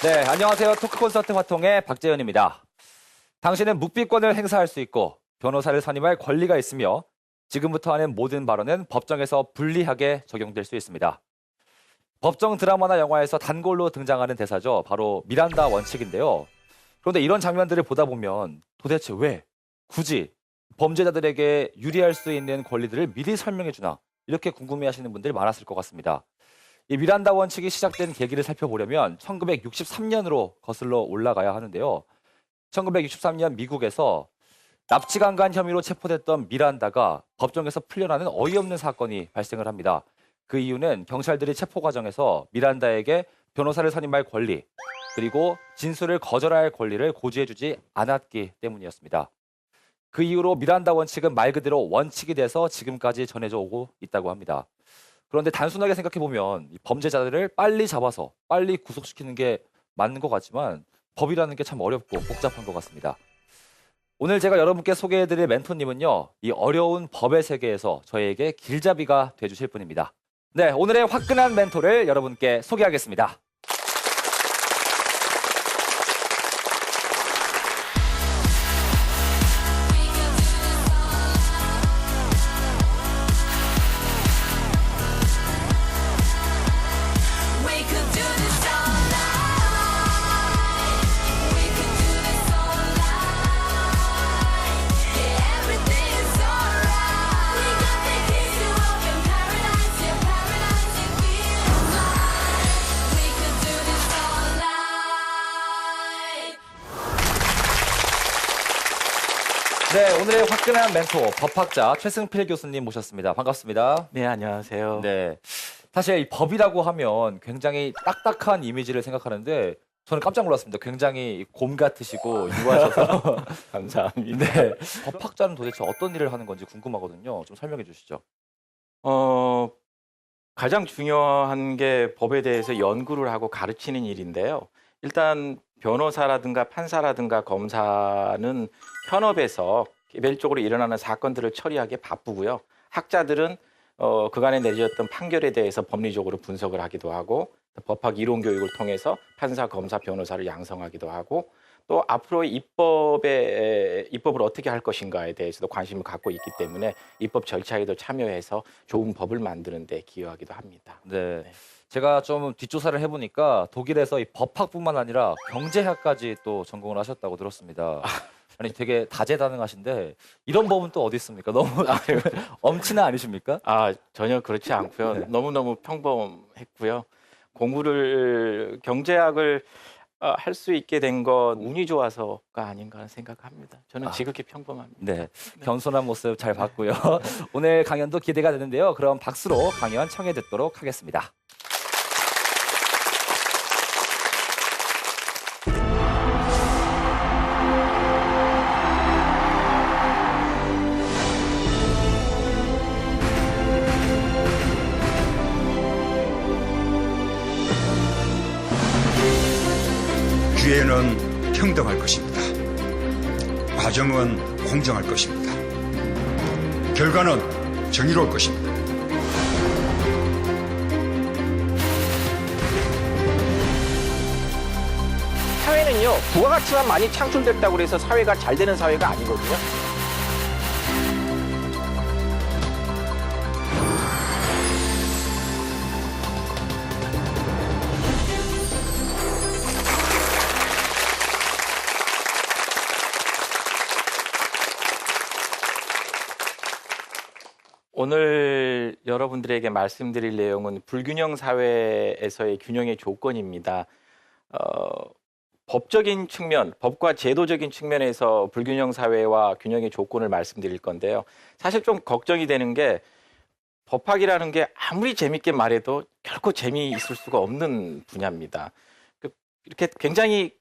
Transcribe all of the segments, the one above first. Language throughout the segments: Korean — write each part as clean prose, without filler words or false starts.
네, 안녕하세요. 토크 콘서트 화통의 박재현입니다. 당신은 묵비권을 행사할 수 있고 변호사를 선임할 권리가 있으며 지금부터 하는 모든 발언은 법정에서 불리하게 적용될 수 있습니다. 법정 드라마나 영화에서 단골로 등장하는 대사죠. 바로 미란다 원칙인데요. 그런데 이런 장면들을 보다 보면 도대체 왜 굳이 범죄자들에게 유리할 수 있는 권리들을 미리 설명해 주나 이렇게 궁금해하시는 분들이 많았을 것 같습니다. 이 미란다 원칙이 시작된 계기를 살펴보려면 1963년으로 거슬러 올라가야 하는데요. 1963년 미국에서 납치강간 혐의로 체포됐던 미란다가 법정에서 풀려나는 어이없는 사건이 발생을 합니다. 그 이유는 경찰들이 체포 과정에서 미란다에게 변호사를 선임할 권리, 그리고 진술을 거절할 권리를 고지해주지 않았기 때문이었습니다. 그 이후로 미란다 원칙은 말 그대로 원칙이 돼서 지금까지 전해져 오고 있다고 합니다. 그런데 단순하게 생각해보면 범죄자들을 빨리 잡아서 빨리 구속시키는 게 맞는 것 같지만 법이라는 게 참 어렵고 복잡한 것 같습니다. 오늘 제가 여러분께 소개해드릴 멘토님은요, 이 어려운 법의 세계에서 저에게 길잡이가 돼주실 분입니다. 네, 오늘의 화끈한 멘토를 여러분께 소개하겠습니다. 네, 오늘의 화끈한 멘토, 법학자 최승필 교수님 모셨습니다. 반갑습니다. 네, 안녕하세요. 네, 사실 이 법이라고 하면 굉장히 딱딱한 이미지를 생각하는데 저는 깜짝 놀랐습니다. 굉장히 곰 같으시고 유하셔서. 감사합니다. 네, 법학자는 도대체 어떤 일을 하는 건지 궁금하거든요. 좀 설명해 주시죠. 가장 중요한 게 법에 대해서 연구를 하고 가르치는 일인데요. 일단 변호사라든가 판사라든가 검사는 현업에서 개별적으로 일어나는 사건들을 처리하기에 바쁘고요. 학자들은 그간에 내려졌던 판결에 대해서 법리적으로 분석을 하기도 하고, 법학 이론 교육을 통해서 판사, 검사, 변호사를 양성하기도 하고, 또 앞으로 입법을 어떻게 할 것인가에 대해서도 관심을 갖고 있기 때문에 입법 절차에도 참여해서 좋은 법을 만드는 데 기여하기도 합니다. 네. 제가 좀 뒷조사를 해보니까 독일에서 이 법학뿐만 아니라 경제학까지 또 전공을 하셨다고 들었습니다. 아니 되게 다재다능하신데 이런 법은 또 어디 있습니까? 너무 엄치는 아니십니까? 전혀 그렇지 않고요. 네. 너무너무 평범했고요. 경제학을 할 수 있게 된 건 운이 좋아서가 아닌가 하는 생각합니다. 저는 지극히 평범합니다. 네, 겸손한 모습 잘 봤고요. 오늘 강연도 기대가 되는데요. 그럼 박수로 강연 청해 듣도록 하겠습니다. 기회는 평등할 것입니다. 과정은 공정할 것입니다. 결과는 정의로울 것입니다. 사회는요, 부가가치만 많이 창출됐다고 해서 사회가 잘 되는 사회가 아니거든요. 오늘 여러분들에게 말씀드릴 내용은 불균형 사회에서의 균형의 조건입니다. 법적인 측면, 법과 제도적인 측면에서 불균형 사회와 균형의 조건을 말씀드릴 건데요. 사실 좀 걱정이 되는 게 법학이라는 게 아무리 재밌게 말해도 결코 재미있을 수가 없는 분야입니다. 이렇게 굉장히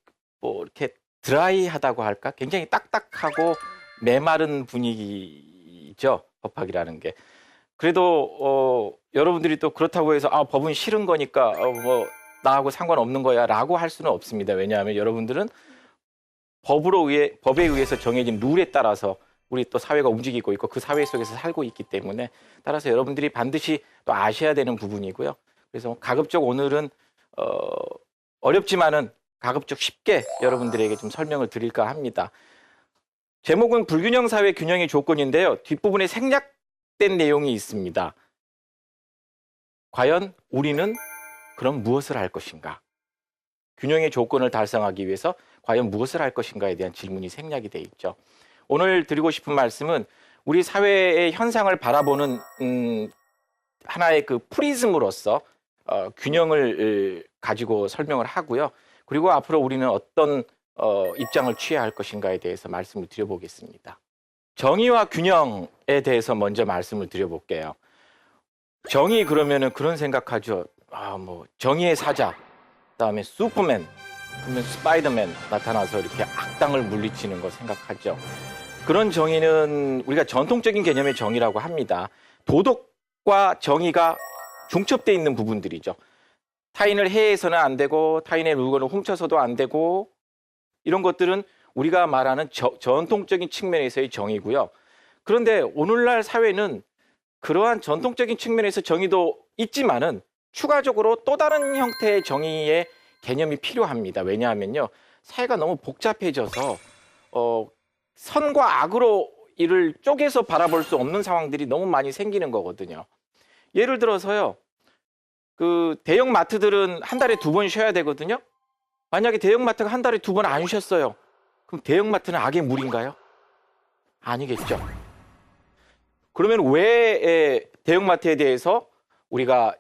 이렇게 드라이하다고 할까? 굉장히 딱딱하고 메마른 분위기죠. 법학이라는 게. 그래도 여러분들이 또 그렇다고 해서 법은 싫은 거니까 나하고 상관없는 거야 라고 할 수는 없습니다. 왜냐하면 여러분들은 법에 의해서 정해진 룰에 따라서 우리 또 사회가 움직이고 있고 그 사회 속에서 살고 있기 때문에 따라서 여러분들이 반드시 또 아셔야 되는 부분이고요. 그래서 가급적 오늘은 어렵지만은 가급적 쉽게 여러분들에게 좀 설명을 드릴까 합니다. 제목은 불균형 사회 균형의 조건인데요. 뒷부분에 생략된 내용이 있습니다. 과연 우리는 그럼 무엇을 할 것인가? 균형의 조건을 달성하기 위해서 과연 무엇을 할 것인가에 대한 질문이 생략이 돼 있죠. 오늘 드리고 싶은 말씀은 우리 사회의 현상을 바라보는 하나의 그 프리즘으로서 균형을 가지고 설명을 하고요. 그리고 앞으로 우리는 어떤 입장을 취해야 할 것인가에 대해서 말씀을 드려보겠습니다. 정의와 균형에 대해서 먼저 말씀을 드려볼게요. 정의 그러면은 그런 생각하죠. 뭐 정의의 사자, 그다음에 슈퍼맨, 그러면 스파이더맨 나타나서 이렇게 악당을 물리치는 거 생각하죠. 그런 정의는 우리가 전통적인 개념의 정의라고 합니다. 도덕과 정의가 중첩돼 있는 부분들이죠. 타인을 해해서는 안 되고 타인의 물건을 훔쳐서도 안 되고 이런 것들은 우리가 말하는 전통적인 측면에서의 정의고요. 그런데 오늘날 사회는 그러한 전통적인 측면에서 정의도 있지만은 추가적으로 또 다른 형태의 정의의 개념이 필요합니다. 왜냐하면요, 사회가 너무 복잡해져서 선과 악으로 이를 쪼개서 바라볼 수 없는 상황들이 너무 많이 생기는 거거든요. 예를 들어서요, 그 대형 마트들은 한 달에 2번 쉬어야 되거든요. 만약에 대형 마트가 한 달에 2번 안 쉬었어요. 그럼 대형 마트는 악의 물인가요? 아니겠죠. 그러면 왜 대형 마트에 대해서 우리가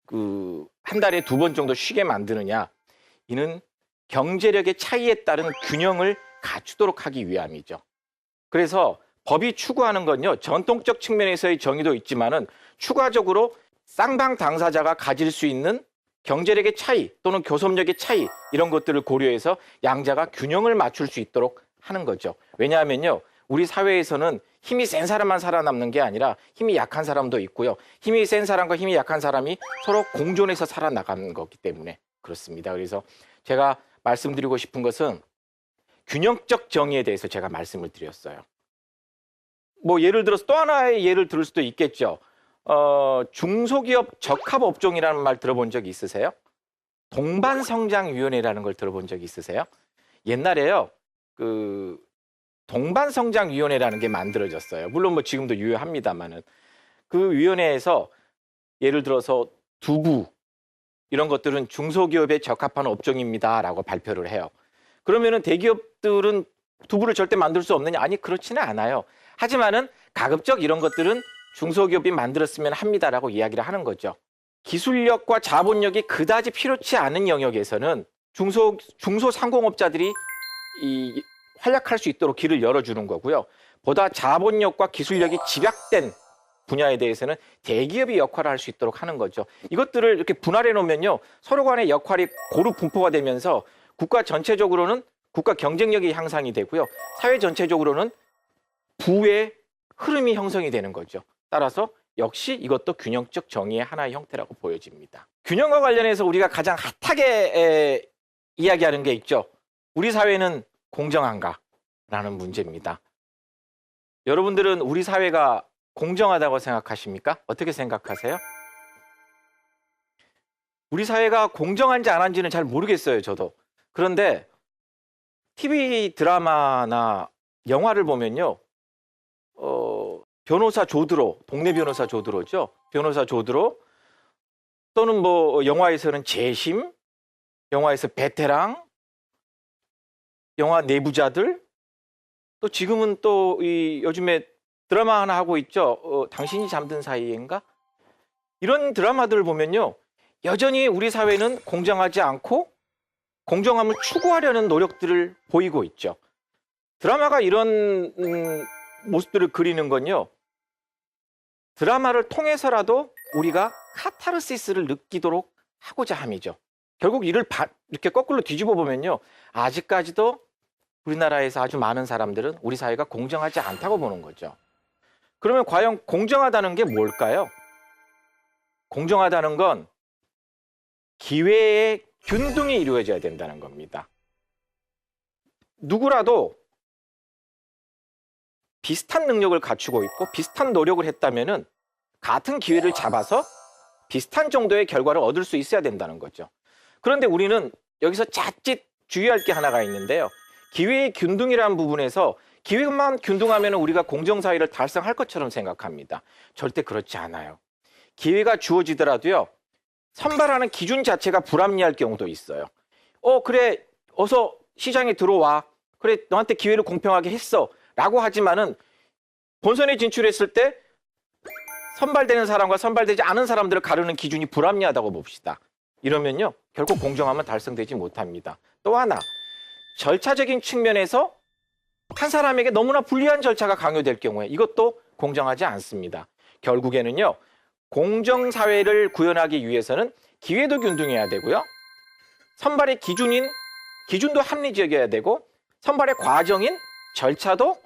그 한 달에 2번 정도 쉬게 만드느냐? 이는 경제력의 차이에 따른 균형을 갖추도록 하기 위함이죠. 그래서 법이 추구하는 건요, 전통적 측면에서의 정의도 있지만은 추가적으로 쌍방 당사자가 가질 수 있는 경제력의 차이 또는 교섭력의 차이, 이런 것들을 고려해서 양자가 균형을 맞출 수 있도록 하는 거죠. 왜냐하면요, 우리 사회에서는 힘이 센 사람만 살아남는 게 아니라 힘이 약한 사람도 있고요. 힘이 센 사람과 힘이 약한 사람이 서로 공존해서 살아나가는 거기 때문에 그렇습니다. 그래서 제가 말씀드리고 싶은 것은 균형적 정의에 대해서 제가 말씀을 드렸어요. 뭐 예를 들어서 또 하나의 예를 들을 수도 있겠죠. 중소기업 적합업종이라는 말 들어본 적 있으세요? 동반성장위원회라는 걸 들어본 적 있으세요? 옛날에요, 그 동반성장위원회라는 게 만들어졌어요. 물론 뭐 지금도 유효합니다만은 그 위원회에서 예를 들어서 두부 이런 것들은 중소기업에 적합한 업종입니다라고 발표를 해요. 그러면은 대기업들은 두부를 절대 만들 수 없느냐? 아니, 그렇지는 않아요. 하지만은 가급적 이런 것들은 중소기업이 만들었으면 합니다라고 이야기를 하는 거죠. 기술력과 자본력이 그다지 필요치 않은 영역에서는 중소상공업자들이 활약할 수 있도록 길을 열어주는 거고요. 보다 자본력과 기술력이 집약된 분야에 대해서는 대기업이 역할을 할 수 있도록 하는 거죠. 이것들을 이렇게 분할해 놓으면요, 서로 간의 역할이 고루 분포가 되면서 국가 전체적으로는 국가 경쟁력이 향상이 되고요. 사회 전체적으로는 부의 흐름이 형성이 되는 거죠. 따라서 역시 이것도 균형적 정의의 하나의 형태라고 보여집니다. 균형과 관련해서 우리가 가장 핫하게 이야기하는 게 있죠. 우리 사회는 공정한가라는 문제입니다. 여러분들은 우리 사회가 공정하다고 생각하십니까? 어떻게 생각하세요? 우리 사회가 공정한지 안 한지는 잘 모르겠어요, 저도. 그런데 TV 드라마나 영화를 보면요, 변호사 조드로, 동네 변호사 조드로죠. 변호사 조드로 또는 뭐 영화에서는 재심, 영화에서 베테랑, 영화 내부자들, 또 지금은 또 이 요즘에 드라마 하나 하고 있죠. 당신이 잠든 사이인가? 이런 드라마들을 보면요, 여전히 우리 사회는 공정하지 않고 공정함을 추구하려는 노력들을 보이고 있죠. 드라마가 이런 모습들을 그리는 건요, 드라마를 통해서라도 우리가 카타르시스를 느끼도록 하고자 함이죠. 결국 이를 이렇게 거꾸로 뒤집어 보면요, 아직까지도 우리나라에서 아주 많은 사람들은 우리 사회가 공정하지 않다고 보는 거죠. 그러면 과연 공정하다는 게 뭘까요? 공정하다는 건 기회의 균등이 이루어져야 된다는 겁니다. 누구라도 비슷한 능력을 갖추고 있고 비슷한 노력을 했다면은 같은 기회를 잡아서 비슷한 정도의 결과를 얻을 수 있어야 된다는 거죠. 그런데 우리는 여기서 자칫 주의할 게 하나가 있는데요. 기회의 균등이라는 부분에서 기회만 균등하면 우리가 공정사회를 달성할 것처럼 생각합니다. 절대 그렇지 않아요. 기회가 주어지더라도요. 선발하는 기준 자체가 불합리할 경우도 있어요. 그래, 어서 시장에 들어와. 그래, 너한테 기회를 공평하게 했어. 라고 하지만은 본선에 진출했을 때 선발되는 사람과 선발되지 않은 사람들을 가르는 기준이 불합리하다고 봅시다. 이러면요, 결코 공정함은 달성되지 못합니다. 또 하나, 절차적인 측면에서 한 사람에게 너무나 불리한 절차가 강요될 경우에 이것도 공정하지 않습니다. 결국에는요, 공정사회를 구현하기 위해서는 기회도 균등해야 되고요. 선발의 기준도 합리적이어야 되고 선발의 과정인 절차도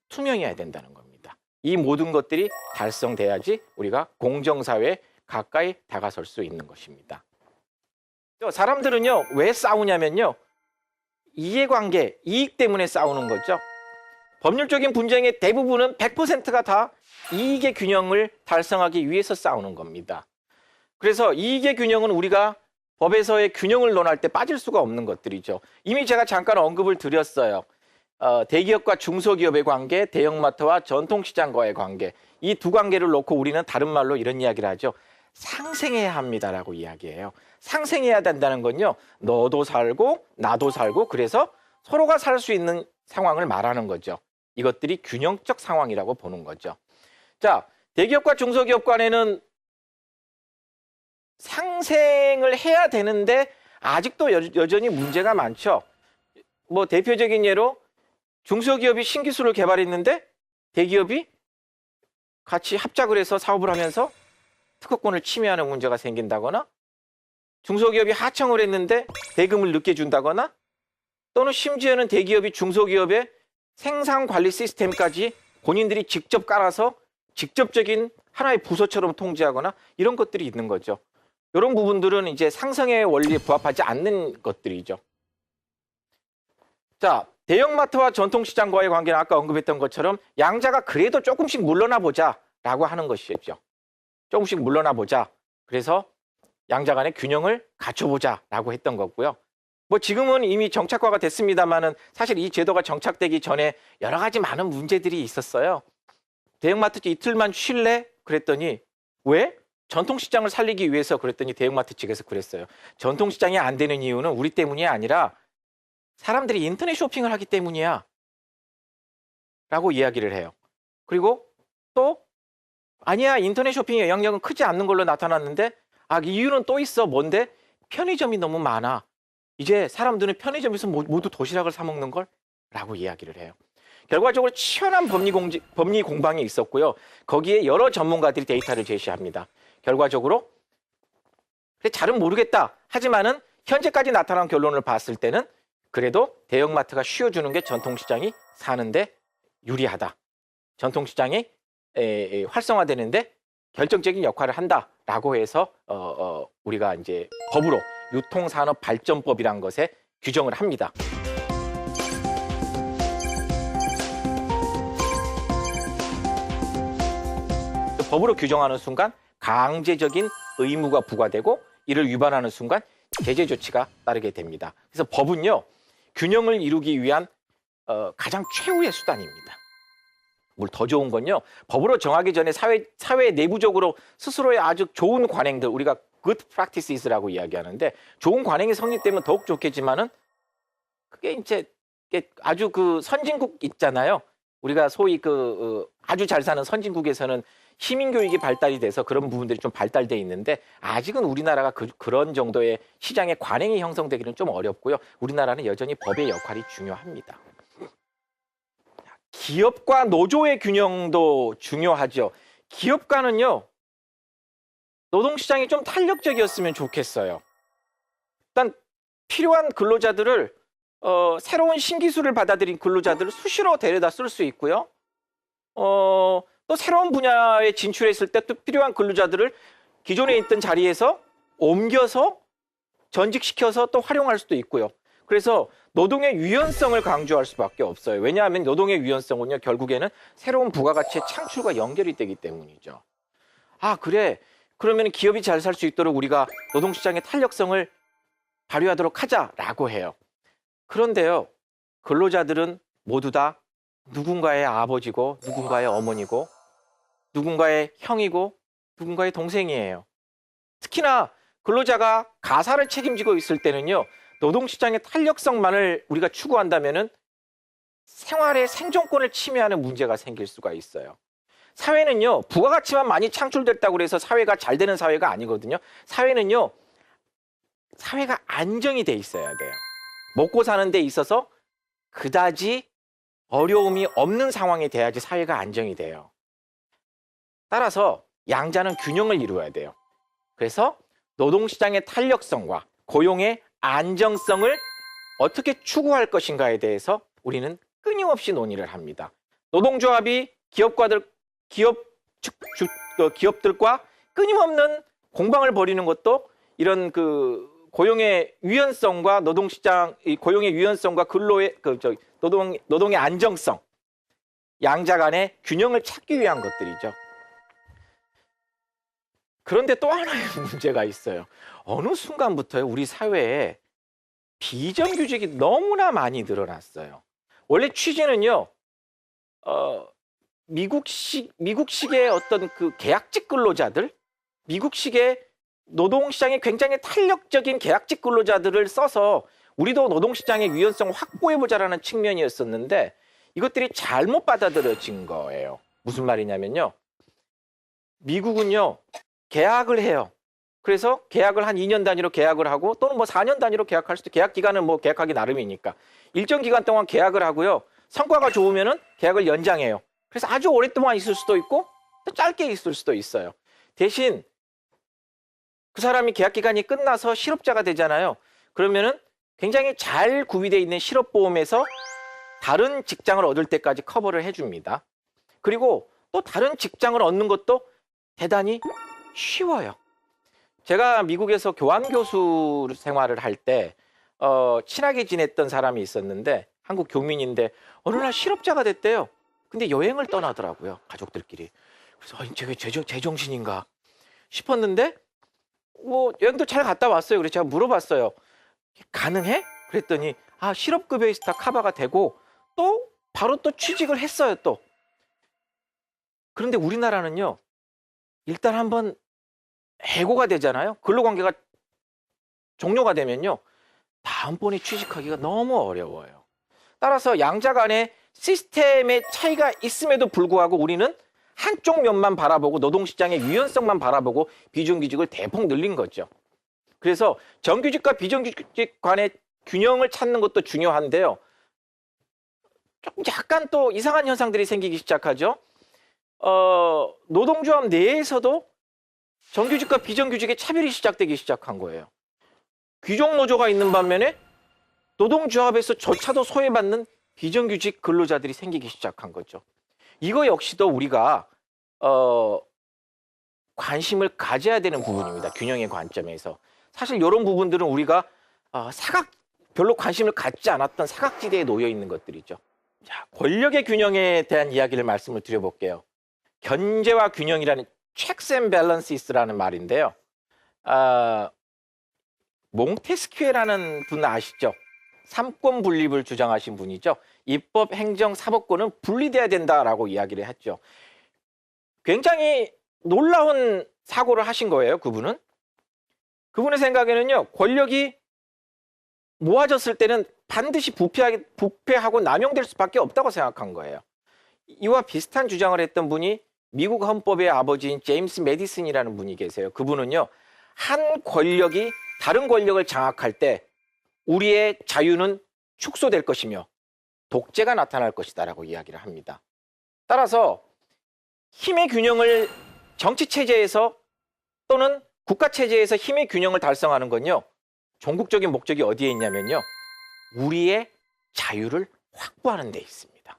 투명해야 된다는 겁니다. 이 모든 것들이 달성돼야지 우리가 공정사회에 가까이 다가설 수 있는 것입니다. 사람들은요, 왜 싸우냐면요. 이해관계, 이익 때문에 싸우는 거죠. 법률적인 분쟁의 대부분은 100%가 다 이익의 균형을 달성하기 위해서 싸우는 겁니다. 그래서 이익의 균형은 우리가 법에서의 균형을 논할 때 빠질 수가 없는 것들이죠. 이미 제가 잠깐 언급을 드렸어요. 대기업과 중소기업의 관계, 대형마트와 전통시장과의 관계. 이 두 관계를 놓고 우리는 다른 말로 이런 이야기를 하죠. 상생해야 합니다라고 이야기해요. 상생해야 된다는 건요. 너도 살고 나도 살고 그래서 서로가 살 수 있는 상황을 말하는 거죠. 이것들이 균형적 상황이라고 보는 거죠. 자, 대기업과 중소기업 간에는 상생을 해야 되는데 아직도 여전히 문제가 많죠. 뭐 대표적인 예로 중소기업이 신기술을 개발했는데 대기업이 같이 합작을 해서 사업을 하면서 특허권을 침해하는 문제가 생긴다거나 중소기업이 하청을 했는데 대금을 늦게 준다거나 또는 심지어는 대기업이 중소기업의 생산관리 시스템까지 본인들이 직접 깔아서 직접적인 하나의 부서처럼 통제하거나 이런 것들이 있는 거죠. 이런 부분들은 이제 상생의 원리에 부합하지 않는 것들이죠. 자, 대형마트와 전통시장과의 관계는 아까 언급했던 것처럼 양자가 그래도 조금씩 물러나 보자라고 하는 것이죠. 조금씩 물러나 보자. 그래서 양자 간의 균형을 갖춰보자라고 했던 거고요. 뭐 지금은 이미 정착화가 됐습니다만은 사실 이 제도가 정착되기 전에 여러 가지 많은 문제들이 있었어요. 대형마트 이틀만 쉴래? 그랬더니 왜? 전통시장을 살리기 위해서 그랬더니 대형마트 측에서 그랬어요. 전통시장이 안 되는 이유는 우리 때문이 아니라 사람들이 인터넷 쇼핑을 하기 때문이야. 라고 이야기를 해요. 그리고 또 아니야, 인터넷 쇼핑의 영향력은 크지 않는 걸로 나타났는데 이유는 또 있어. 뭔데? 편의점이 너무 많아. 이제 사람들은 편의점에서 모두 도시락을 사 먹는 걸? 라고 이야기를 해요. 결과적으로 치열한 법리 공방이 있었고요. 거기에 여러 전문가들이 데이터를 제시합니다. 결과적으로 그래, 잘은 모르겠다. 하지만은 현재까지 나타난 결론을 봤을 때는 그래도 대형마트가 쉬어주는 게 전통시장이 사는데 유리하다. 전통시장이 활성화되는데 결정적인 역할을 한다라고 해서 우리가 이제 법으로 유통산업발전법이라는 것에 규정을 합니다. 법으로 규정하는 순간 강제적인 의무가 부과되고 이를 위반하는 순간 제재 조치가 따르게 됩니다. 그래서 법은요, 균형을 이루기 위한 가장 최후의 수단입니다. 뭘 더 좋은 건요, 법으로 정하기 전에 사회 내부적으로 스스로의 아주 좋은 관행들, 우리가 good practices라고 이야기하는데 좋은 관행이 성립되면 더욱 좋겠지만은 그게 이제 아주 그 선진국 있잖아요. 우리가 소위 아주 잘 사는 선진국에서는 시민교육이 발달이 돼서 그런 부분들이 좀 발달돼 있는데 아직은 우리나라가 그런 정도의 시장의 관행이 형성되기는 좀 어렵고요. 우리나라는 여전히 법의 역할이 중요합니다. 기업과 노조의 균형도 중요하죠. 기업가는요, 노동시장이 좀 탄력적이었으면 좋겠어요. 일단 필요한 근로자들을 새로운 신기술을 받아들인 근로자들을 수시로 데려다 쓸 수 있고요. 또 새로운 분야에 진출했을 때 또 필요한 근로자들을 기존에 있던 자리에서 옮겨서 전직시켜서 또 활용할 수도 있고요. 그래서 노동의 유연성을 강조할 수밖에 없어요. 왜냐하면 노동의 유연성은요, 결국에는 새로운 부가가치의 창출과 연결이 되기 때문이죠. 그래. 그러면 기업이 잘 살 수 있도록 우리가 노동시장의 탄력성을 발휘하도록 하자라고 해요. 그런데요, 근로자들은 모두 다 누군가의 아버지고 누군가의 어머니고 누군가의 형이고 누군가의 동생이에요. 특히나 근로자가 가사를 책임지고 있을 때는요, 노동시장의 탄력성만을 우리가 추구한다면은 생활의 생존권을 침해하는 문제가 생길 수가 있어요. 사회는요, 부가가치만 많이 창출됐다고 해서 사회가 잘 되는 사회가 아니거든요. 사회는요, 사회가 안정이 돼 있어야 돼요. 먹고 사는 데 있어서 그다지 어려움이 없는 상황이 돼야지 사회가 안정이 돼요. 따라서 양자는 균형을 이루어야 돼요. 그래서 노동시장의 탄력성과 고용의 안정성을 어떻게 추구할 것인가에 대해서 우리는 끊임없이 논의를 합니다. 노동조합이 기업들과 끊임없는 공방을 벌이는 것도 이런 그 고용의 유연성과 노동시장 고용의 유연성과 근로의 노동의 안정성, 양자 간의 균형을 찾기 위한 것들이죠. 그런데 또 하나의 문제가 있어요. 어느 순간부터 우리 사회에 비정규직이 너무나 많이 늘어났어요. 원래 취지는요, 미국식의 어떤 그 계약직 근로자들, 미국식의 노동시장이 굉장히 탄력적인 계약직 근로자들을 써서 우리도 노동시장의 유연성을 확보해보자라는 측면이었었는데 이것들이 잘못 받아들여진 거예요. 무슨 말이냐면요, 미국은요, 계약을 해요. 그래서 계약을 한 2년 단위로 계약을 하고 또는 뭐 4년 단위로 계약할 수도, 계약 기간은 뭐 계약하기 나름이니까 일정 기간 동안 계약을 하고요. 성과가 좋으면은 계약을 연장해요. 그래서 아주 오랫동안 있을 수도 있고 또 짧게 있을 수도 있어요. 대신 그 사람이 계약 기간이 끝나서 실업자가 되잖아요. 그러면은 굉장히 잘 구비되어 있는 실업보험에서 다른 직장을 얻을 때까지 커버를 해줍니다. 그리고 또 다른 직장을 얻는 것도 대단히 쉬워요. 제가 미국에서 교환교수 생활을 할 때 친하게 지냈던 사람이 있었는데 한국 교민인데 어느 날 실업자가 됐대요. 근데 여행을 떠나더라고요, 가족들끼리. 그래서 제가 제정신인가 싶었는데 뭐 여행도 잘 갔다 왔어요. 그래서 제가 물어봤어요. 가능해? 그랬더니 실업급여에 다 커버가 되고 또 바로 또 취직을 했어요, 또. 그런데 우리나라는요, 일단 한번 해고가 되잖아요. 근로관계가 종료가 되면요, 다음번에 취직하기가 너무 어려워요. 따라서 양자 간의 시스템의 차이가 있음에도 불구하고 우리는 한쪽 면만 바라보고 노동시장의 유연성만 바라보고 비정규직을 대폭 늘린 거죠. 그래서 정규직과 비정규직 간의 균형을 찾는 것도 중요한데요. 조금 약간 또 이상한 현상들이 생기기 시작하죠. 노동조합 내에서도 정규직과 비정규직의 차별이 시작되기 시작한 거예요. 귀족노조가 있는 반면에 노동조합에서 조차도 소외받는 비정규직 근로자들이 생기기 시작한 거죠. 이거 역시도 우리가 관심을 가져야 되는 부분입니다. 균형의 관점에서. 사실 이런 부분들은 우리가 별로 관심을 갖지 않았던 사각지대에 놓여 있는 것들이죠. 자, 권력의 균형에 대한 이야기를 말씀을 드려볼게요. 견제와 균형이라는 checks and balances라는 말인데요. 몽테스키에라는 분 아시죠? 삼권 분립을 주장하신 분이죠. 입법, 행정, 사법권은 분리돼야 된다라고 이야기를 했죠. 굉장히 놀라운 사고를 하신 거예요, 그분은. 그분의 생각에는요, 권력이 모아졌을 때는 반드시 부패하고 남용될 수밖에 없다고 생각한 거예요. 이와 비슷한 주장을 했던 분이 미국 헌법의 아버지인 제임스 메디슨이라는 분이 계세요. 그분은요, 한 권력이 다른 권력을 장악할 때 우리의 자유는 축소될 것이며 독재가 나타날 것이다라고 이야기를 합니다. 따라서 힘의 균형을 정치 체제에서 또는 국가 체제에서 힘의 균형을 달성하는 건요, 종국적인 목적이 어디에 있냐면요, 우리의 자유를 확보하는 데 있습니다.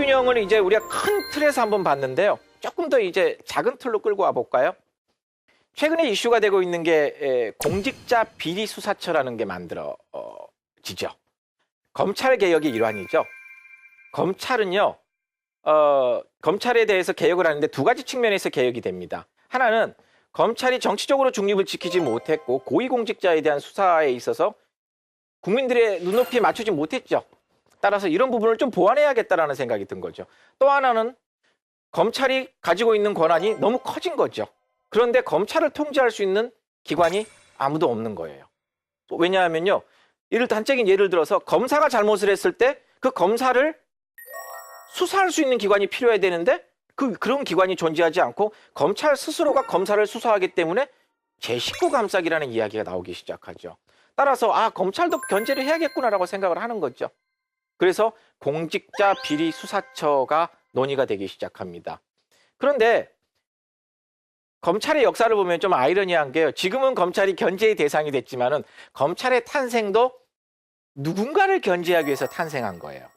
균형을 이제 우리가 큰 틀에서 한번 봤는데요. 조금 더 이제 작은 틀로 끌고 와 볼까요? 최근에 이슈가 되고 있는 게 공직자 비리 수사처라는 게 만들어지죠. 검찰 개혁의 일환이죠. 검찰은요, 검찰에 대해서 개혁을 하는데 두 가지 측면에서 개혁이 됩니다. 하나는 검찰이 정치적으로 중립을 지키지 못했고 고위공직자에 대한 수사에 있어서 국민들의 눈높이에 맞추지 못했죠. 따라서 이런 부분을 좀 보완해야겠다라는 생각이 든 거죠. 또 하나는 검찰이 가지고 있는 권한이 너무 커진 거죠. 그런데 검찰을 통제할 수 있는 기관이 아무도 없는 거예요. 왜냐하면요, 단적인 예를 들어서 검사가 잘못을 했을 때 그 검사를 수사할 수 있는 기관이 필요해야 되는데 그런 기관이 존재하지 않고 검찰 스스로가 검사를 수사하기 때문에 제19 감싸기라는 이야기가 나오기 시작하죠. 따라서 검찰도 견제를 해야겠구나라고 생각을 하는 거죠. 그래서 공직자 비리 수사처가 논의가 되기 시작합니다. 그런데 검찰의 역사를 보면 좀 아이러니한 게요. 지금은 검찰이 견제의 대상이 됐지만은 검찰의 탄생도 누군가를 견제하기 위해서 탄생한 거예요.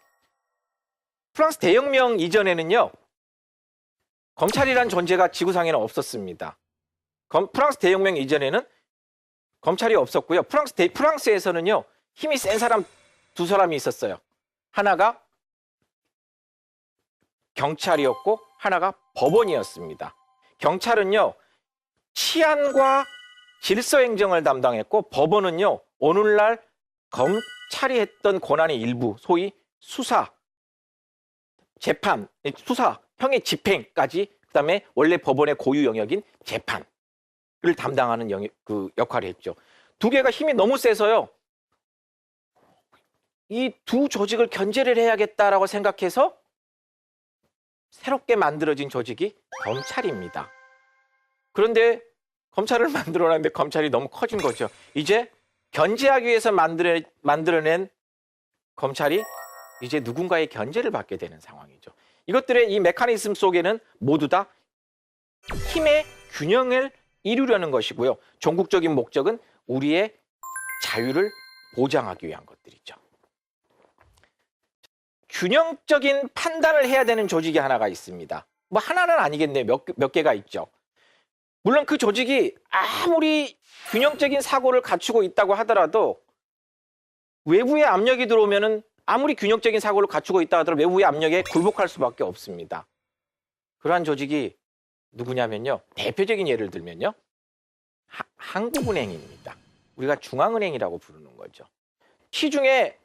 프랑스 대혁명 이전에는요, 검찰이란 존재가 지구상에는 없었습니다. 프랑스 대혁명 이전에는 검찰이 없었고요. 프랑스에서는요, 힘이 센 사람 두 사람이 있었어요. 하나가 경찰이었고 하나가 법원이었습니다. 경찰은요, 치안과 질서 행정을 담당했고 법원은요, 오늘날 검찰이 했던 권한의 일부, 소위 수사, 재판, 수사, 형의 집행까지, 그다음에 원래 법원의 고유 영역인 재판을 담당하는 역할을 했죠. 두 개가 힘이 너무 세서요, 이 두 조직을 견제를 해야겠다라고 생각해서 새롭게 만들어진 조직이 검찰입니다. 그런데 검찰을 만들어놨는데 검찰이 너무 커진 거죠. 이제 견제하기 위해서 만들어낸 검찰이 이제 누군가의 견제를 받게 되는 상황이죠. 이것들의 이 메커니즘 속에는 모두 다 힘의 균형을 이루려는 것이고요. 종국적인 목적은 우리의 자유를 보장하기 위한 것들이죠. 균형적인 판단을 해야 되는 조직이 하나가 있습니다. 뭐 하나는 아니겠네요. 몇 개가 있죠. 물론 그 조직이 아무리 균형적인 사고를 갖추고 있다고 하더라도 외부의 압력이 들어오면은 아무리 균형적인 사고를 갖추고 있다 하더라도 외부의 압력에 굴복할 수밖에 없습니다. 그러한 조직이 누구냐면요. 대표적인 예를 들면요. 한국은행입니다. 우리가 중앙은행이라고 부르는 거죠. 시중에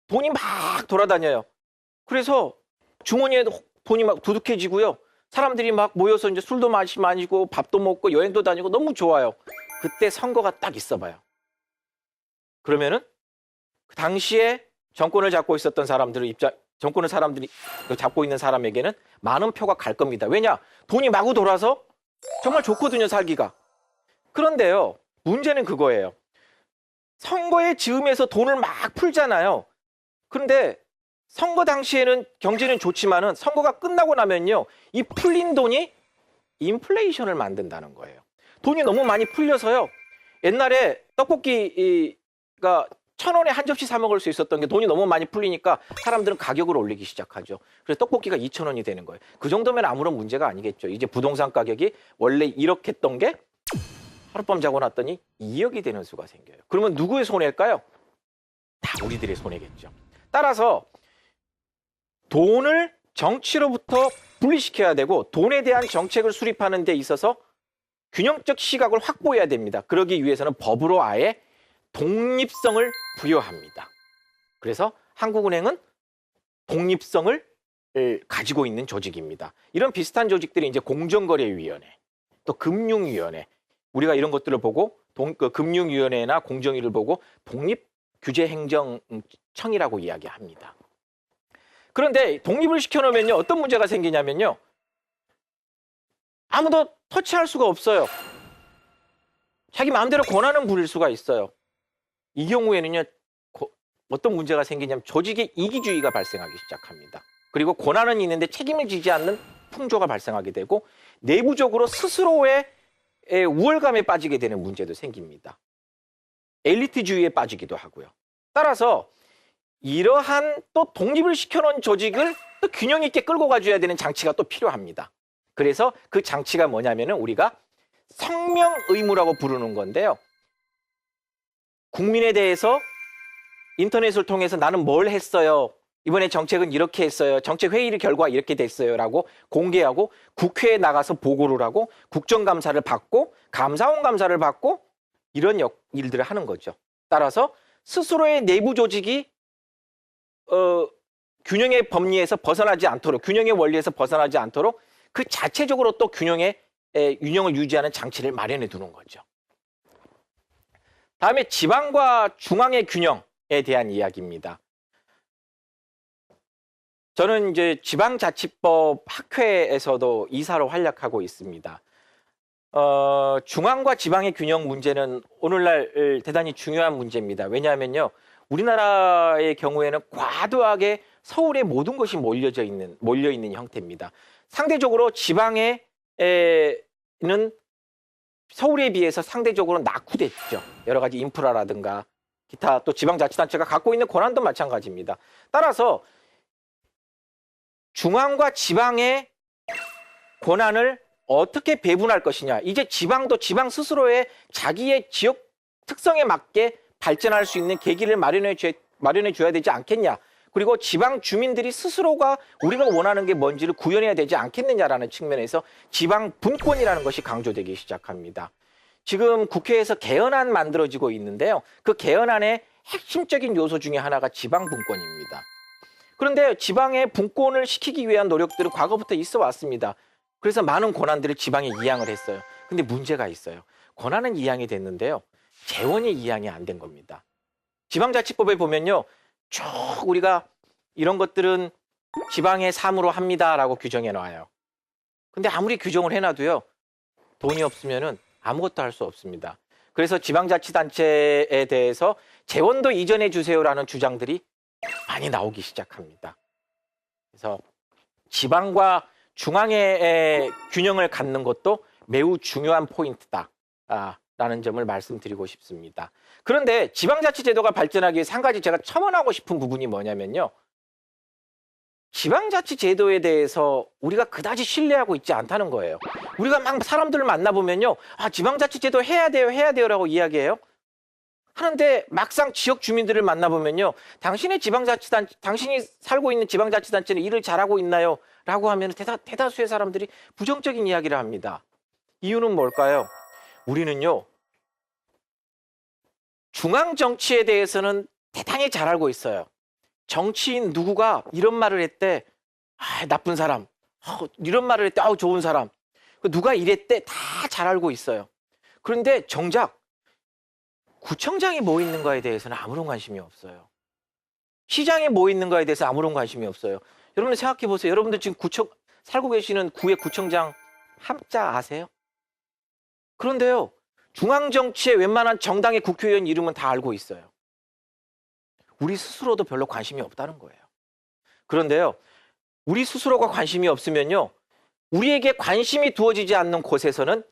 돈이 막 돌아다녀요. 그래서 주머니에 돈이 막 두둑해지고요. 사람들이 막 모여서 이제 술도 마시고 밥도 먹고 여행도 다니고 너무 좋아요. 그때 선거가 딱 있어봐요. 그러면은 그 당시에 정권을 잡고 있었던 사람들이 잡고 있는 사람에게는 많은 표가 갈 겁니다. 왜냐? 돈이 마구 돌아서 정말 좋거든요, 살기가. 그런데요, 문제는 그거예요. 선거에 즈음해서 돈을 막 풀잖아요. 그런데 선거 당시에는 경제는 좋지만은 선거가 끝나고 나면요, 이 풀린 돈이 인플레이션을 만든다는 거예요. 돈이 너무 많이 풀려서요. 옛날에 떡볶이가 1,000원에 한 접시 사 먹을 수 있었던 게 돈이 너무 많이 풀리니까 사람들은 가격을 올리기 시작하죠. 그래서 떡볶이가 2,000원이 되는 거예요. 그 정도면 아무런 문제가 아니겠죠. 이제 부동산 가격이 원래 1억 했던 게 하룻밤 자고 났더니 2억이 되는 수가 생겨요. 그러면 누구의 손해일까요? 다 우리들의 손해겠죠. 따라서 돈을 정치로부터 분리시켜야 되고 돈에 대한 정책을 수립하는 데 있어서 균형적 시각을 확보해야 됩니다. 그러기 위해서는 법으로 아예 독립성을 부여합니다. 그래서 한국은행은 독립성을 가지고 있는 조직입니다. 이런 비슷한 조직들이 이제 공정거래위원회, 또 금융위원회, 우리가 이런 것들을 보고 금융위원회나 공정위를 보고 독립규제행정청이라고 이야기합니다. 그런데 독립을 시켜놓으면요, 어떤 문제가 생기냐면요, 아무도 터치할 수가 없어요. 자기 마음대로 권한은 부릴 수가 있어요. 이 경우에는요, 어떤 문제가 생기냐면 조직의 이기주의가 발생하기 시작합니다. 그리고 권한은 있는데 책임을 지지 않는 풍조가 발생하게 되고 내부적으로 스스로의 우월감에 빠지게 되는 문제도 생깁니다. 엘리트주의에 빠지기도 하고요. 따라서 이러한 또 독립을 시켜놓은 조직을 또 균형 있게 끌고 가줘야 되는 장치가 또 필요합니다. 그래서 그 장치가 뭐냐면은 우리가 성명 의무라고 부르는 건데요. 국민에 대해서 인터넷을 통해서 나는 뭘 했어요. 이번에 정책은 이렇게 했어요. 정책 회의 결과 이렇게 됐어요라고 공개하고 국회에 나가서 보고를 하고 국정감사를 받고 감사원 감사를 받고 이런 일들을 하는 거죠. 따라서 스스로의 내부 조직이 균형의 법리에서 벗어나지 않도록, 균형의 원리에서 벗어나지 않도록 그 자체적으로 또 균형을 유지하는 장치를 마련해 두는 거죠. 다음에 지방과 중앙의 균형에 대한 이야기입니다. 저는 이제 지방자치법 학회에서도 이사로 활약하고 있습니다. 중앙과 지방의 균형 문제는 오늘날 대단히 중요한 문제입니다. 왜냐하면요, 우리나라의 경우에는 과도하게 서울에 모든 것이 몰려 있는 형태입니다. 상대적으로 지방에는 서울에 비해서 상대적으로 낙후됐죠. 여러 가지 인프라라든가 기타 또 지방자치단체가 갖고 있는 권한도 마찬가지입니다. 따라서 중앙과 지방의 권한을 어떻게 배분할 것이냐. 이제 지방도 지방 스스로의 자기의 지역 특성에 맞게 발전할 수 있는 계기를 마련해 줘야 되지 않겠냐. 그리고 지방 주민들이 스스로가 우리가 원하는 게 뭔지를 구현해야 되지 않겠느냐라는 측면에서 지방 분권이라는 것이 강조되기 시작합니다. 지금 국회에서 개헌안 만들어지고 있는데요. 그 개헌안의 핵심적인 요소 중에 하나가 지방 분권입니다. 그런데 지방의 분권을 시키기 위한 노력들은 과거부터 있어 왔습니다. 그래서 많은 권한들을 지방에 이양을 했어요. 근데 문제가 있어요. 권한은 이양이 됐는데요. 재원이 이양이 안 된 겁니다. 지방자치법에 보면요. 쭉 우리가 이런 것들은 지방의 사무로 합니다라고 규정해 놔요. 근데 아무리 규정을 해놔도요. 돈이 없으면은 아무것도 할 수 없습니다. 그래서 지방자치단체에 대해서 재원도 이전해 주세요라는 주장들이 많이 나오기 시작합니다. 그래서 지방과 중앙의 균형을 갖는 것도 매우 중요한 포인트다라는 점을 말씀드리고 싶습니다. 그런데 지방자치제도가 발전하기 위해서 한 가지 제가 첨언하고 싶은 부분이 뭐냐면요. 지방자치제도에 대해서 우리가 그다지 신뢰하고 있지 않다는 거예요. 우리가 막 사람들을 만나보면요. 아, 지방자치제도 해야 돼요라고 이야기해요. 하는데 막상 지역 주민들을 만나보면요. 당신이 살고 있는 지방자치단체는 일을 잘하고 있나요? 라고 하면 대다수의 사람들이 부정적인 이야기를 합니다. 이유는 뭘까요? 우리는요. 중앙 정치에 대해서는 대단히 잘 알고 있어요. 정치인 누구가 이런 말을 했대. 아, 나쁜 사람. 이런 말을 했대. 아우, 좋은 사람. 누가 이랬대. 다 잘 알고 있어요. 그런데 정작 구청장이 뭐 있는가에 대해서는 아무런 관심이 없어요. 시장에 뭐 있는가에 대해서 아무런 관심이 없어요. 여러분들 생각해 보세요. 여러분들 지금 살고 계시는 구의 구청장 함자 아세요? 그런데요. 중앙정치의 웬만한 정당의 국회의원 이름은 다 알고 있어요. 우리 스스로도 별로 관심이 없다는 거예요. 그런데요. 우리 스스로가 관심이 없으면요. 우리에게 관심이 두어지지 않는 곳에서는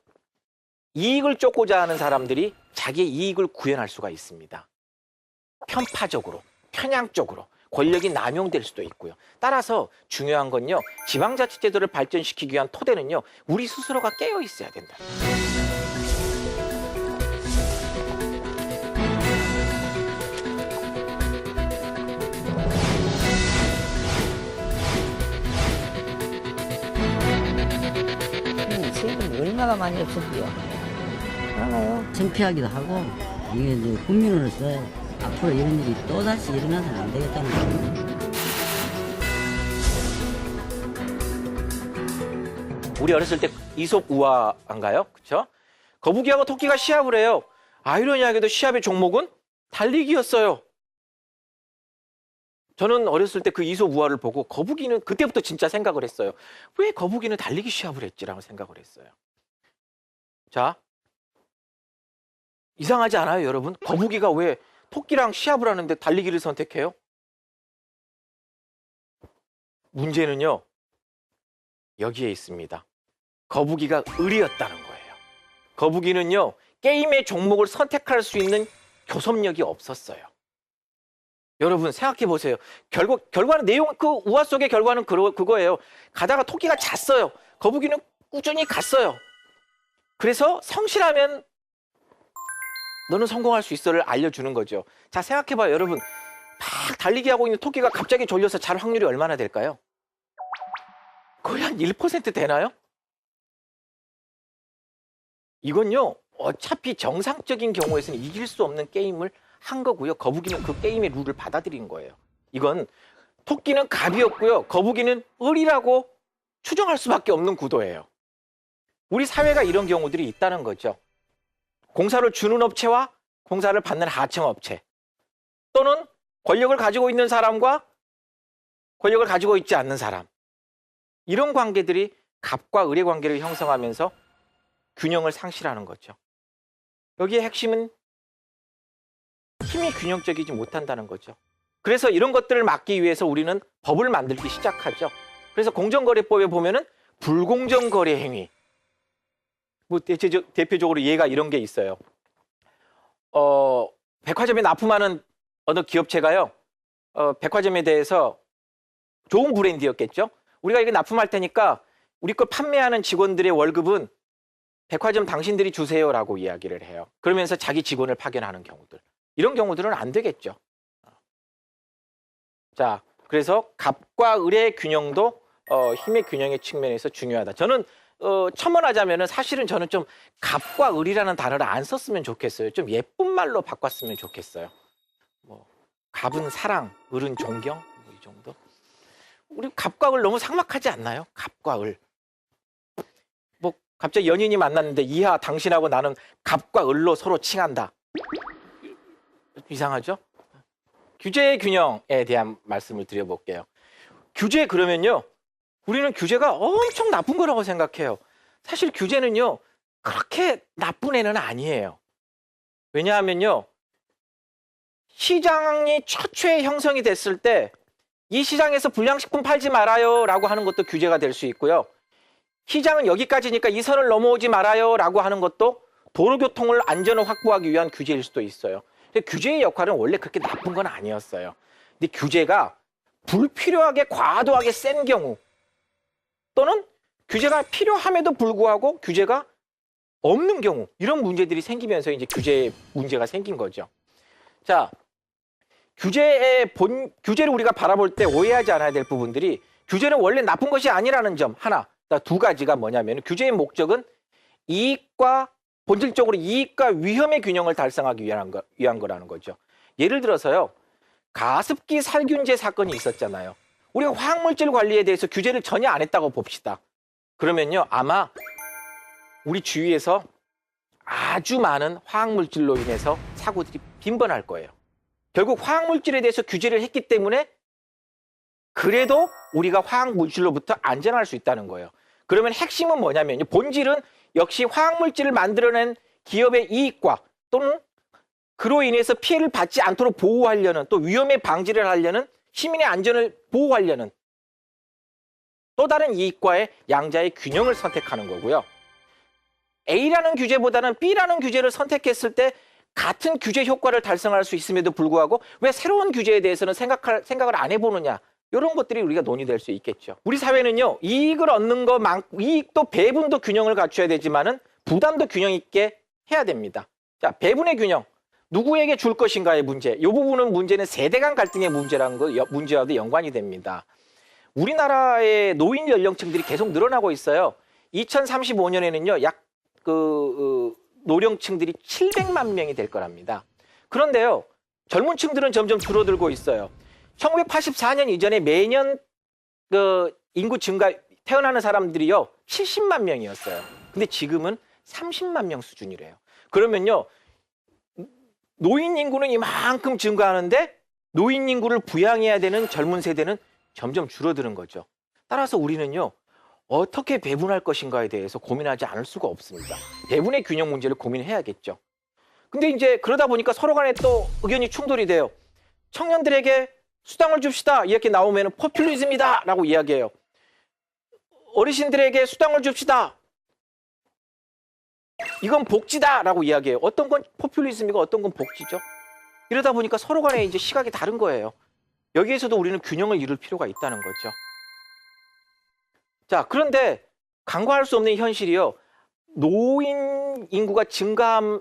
이익을 쫓고자 하는 사람들이 자기의 이익을 구현할 수가 있습니다. 편파적으로, 편향적으로 권력이 남용될 수도 있고요. 따라서 중요한 건요. 지방자치제도를 발전시키기 위한 토대는요. 우리 스스로가 깨어 있어야 된다. 세금이 얼마나 많이 없었고요. 그러나요? 창피하기도 하고 이게 이제 국민으로서 앞으로 이런 일이 또다시 일어나서는 안 되겠다는 거예요. 우리 어렸을 때 이솝 우화인가요? 그렇죠? 거북이하고 토끼가 시합을 해요. 아이러니하게도 시합의 종목은 달리기였어요. 저는 어렸을 때 그 이솝 우화를 보고 거북이는 그때부터 진짜 생각을 했어요. 왜 거북이는 달리기 시합을 했지라고 생각을 했어요. 자, 이상하지 않아요, 여러분? 거북이가 왜 토끼랑 시합을 하는데 달리기를 선택해요? 문제는요, 여기에 있습니다. 거북이가 을이었다는 거예요. 거북이는요, 게임의 종목을 선택할 수 있는 교섭력이 없었어요. 여러분 생각해 보세요. 결과는 내용 그 우화 속의 결과는 그거예요. 가다가 토끼가 잤어요. 거북이는 꾸준히 갔어요. 그래서 성실하면 너는 성공할 수 있어를 알려주는 거죠. 자, 생각해봐요, 여러분. 막 달리기 하고 있는 토끼가 갑자기 졸려서 잘 확률이 얼마나 될까요? 거의 한 1% 되나요? 이건요, 어차피 정상적인 경우에서는 이길 수 없는 게임을 한 거고요. 거북이는 그 게임의 룰을 받아들인 거예요. 이건 토끼는 갑이었고요. 거북이는 을이라고 추정할 수밖에 없는 구도예요. 우리 사회가 이런 경우들이 있다는 거죠. 공사를 주는 업체와 공사를 받는 하청업체, 또는 권력을 가지고 있는 사람과 권력을 가지고 있지 않는 사람, 이런 관계들이 갑과 을의 관계를 형성하면서 균형을 상실하는 거죠. 여기에 핵심은 힘이 균형적이지 못한다는 거죠. 그래서 이런 것들을 막기 위해서 우리는 법을 만들기 시작하죠. 그래서 공정거래법에 보면은 불공정거래 행위, 뭐 대표적으로 예가 이런 게 있어요. 백화점에 납품하는 어느 기업체가요, 백화점에 대해서 좋은 브랜드였겠죠. 우리가 이거 납품할 테니까 우리 걸 판매하는 직원들의 월급은 백화점 당신들이 주세요라고 이야기를 해요. 그러면서 자기 직원을 파견하는 경우들. 이런 경우들은 안 되겠죠. 자, 그래서 갑과 을의 균형도 힘의 균형의 측면에서 중요하다. 저는 첨언하자면은 사실은 저는 좀 갑과 을이라는 단어를 안 썼으면 좋겠어요. 좀 예쁜 말로 바꿨으면 좋겠어요. 뭐 갑은 사랑, 을은 존경, 뭐 이 정도. 우리 갑과 을 너무 삭막하지 않나요? 갑과 을. 뭐 갑자기 연인이 만났는데 이하 당신하고 나는 갑과 을로 서로 칭한다. 이상하죠? 규제의 균형에 대한 말씀을 드려볼게요. 규제 그러면요, 우리는 규제가 엄청 나쁜 거라고 생각해요. 사실 규제는요, 그렇게 나쁜 애는 아니에요. 왜냐하면요, 시장이 최초에 형성이 됐을 때 이 시장에서 불량식품 팔지 말아요 라고 하는 것도 규제가 될 수 있고요. 시장은 여기까지니까 이 선을 넘어오지 말아요 라고 하는 것도 도로교통을 안전을 확보하기 위한 규제일 수도 있어요. 근데 규제의 역할은 원래 그렇게 나쁜 건 아니었어요. 근데 규제가 불필요하게 과도하게 센 경우, 또는 규제가 필요함에도 불구하고 규제가 없는 경우, 이런 문제들이 생기면서 이제 규제의 문제가 생긴 거죠. 자, 규제를 우리가 바라볼 때 오해하지 않아야 될 부분들이, 규제는 원래 나쁜 것이 아니라는 점 하나, 두 가지가 뭐냐면, 규제의 목적은 본질적으로 이익과 위험의 균형을 달성하기 위한 거라는 거죠. 예를 들어서요, 가습기 살균제 사건이 있었잖아요. 우리가 화학물질 관리에 대해서 규제를 전혀 안 했다고 봅시다. 그러면요, 아마 우리 주위에서 아주 많은 화학물질로 인해서 사고들이 빈번할 거예요. 결국 화학물질에 대해서 규제를 했기 때문에 그래도 우리가 화학물질로부터 안전할 수 있다는 거예요. 그러면 핵심은 뭐냐면요, 본질은 역시 화학물질을 만들어낸 기업의 이익과, 또는 그로 인해서 피해를 받지 않도록 보호하려는, 또 위험의 방지를 하려는, 시민의 안전을 보호하려는 또 다른 이익과의 양자의 균형을 선택하는 거고요. A라는 규제보다는 B라는 규제를 선택했을 때 같은 규제 효과를 달성할 수 있음에도 불구하고 왜 새로운 규제에 대해서는 생각을 안 해보느냐, 이런 것들이 우리가 논의될 수 있겠죠. 우리 사회는요, 이익을 얻는 이익도 배분도 균형을 갖춰야 되지만은 부담도 균형 있게 해야 됩니다. 자, 배분의 균형, 누구에게 줄 것인가의 문제, 이 부분은 문제는 세대 간 갈등의 문제와도 연관이 됩니다. 우리나라의 노인 연령층들이 계속 늘어나고 있어요. 2035년에는요, 약 노령층들이 700만 명이 될 거랍니다. 그런데요, 젊은 층들은 점점 줄어들고 있어요. 1984년 이전에 매년 인구 증가, 태어나는 사람들이요 70만 명이었어요. 근데 지금은 30만 명 수준이래요. 그러면요, 노인 인구는 이만큼 증가하는데 노인 인구를 부양해야 되는 젊은 세대는 점점 줄어드는 거죠. 따라서 우리는요, 어떻게 배분할 것인가에 대해서 고민하지 않을 수가 없습니다. 배분의 균형 문제를 고민해야겠죠. 근데 이제 그러다 보니까 서로 간에 또 의견이 충돌이 돼요. 청년들에게 수당을 줍시다 이렇게 나오면 포퓰리즘이다 라고 이야기해요. 어르신들에게 수당을 줍시다, 이건 복지다 라고 이야기해요. 어떤 건 포퓰리즘이고 어떤 건 복지죠? 이러다 보니까 서로 간에 이제 시각이 다른 거예요. 여기에서도 우리는 균형을 이룰 필요가 있다는 거죠. 자, 그런데 간과할 수 없는 현실이요. 노인 인구가 증가하면서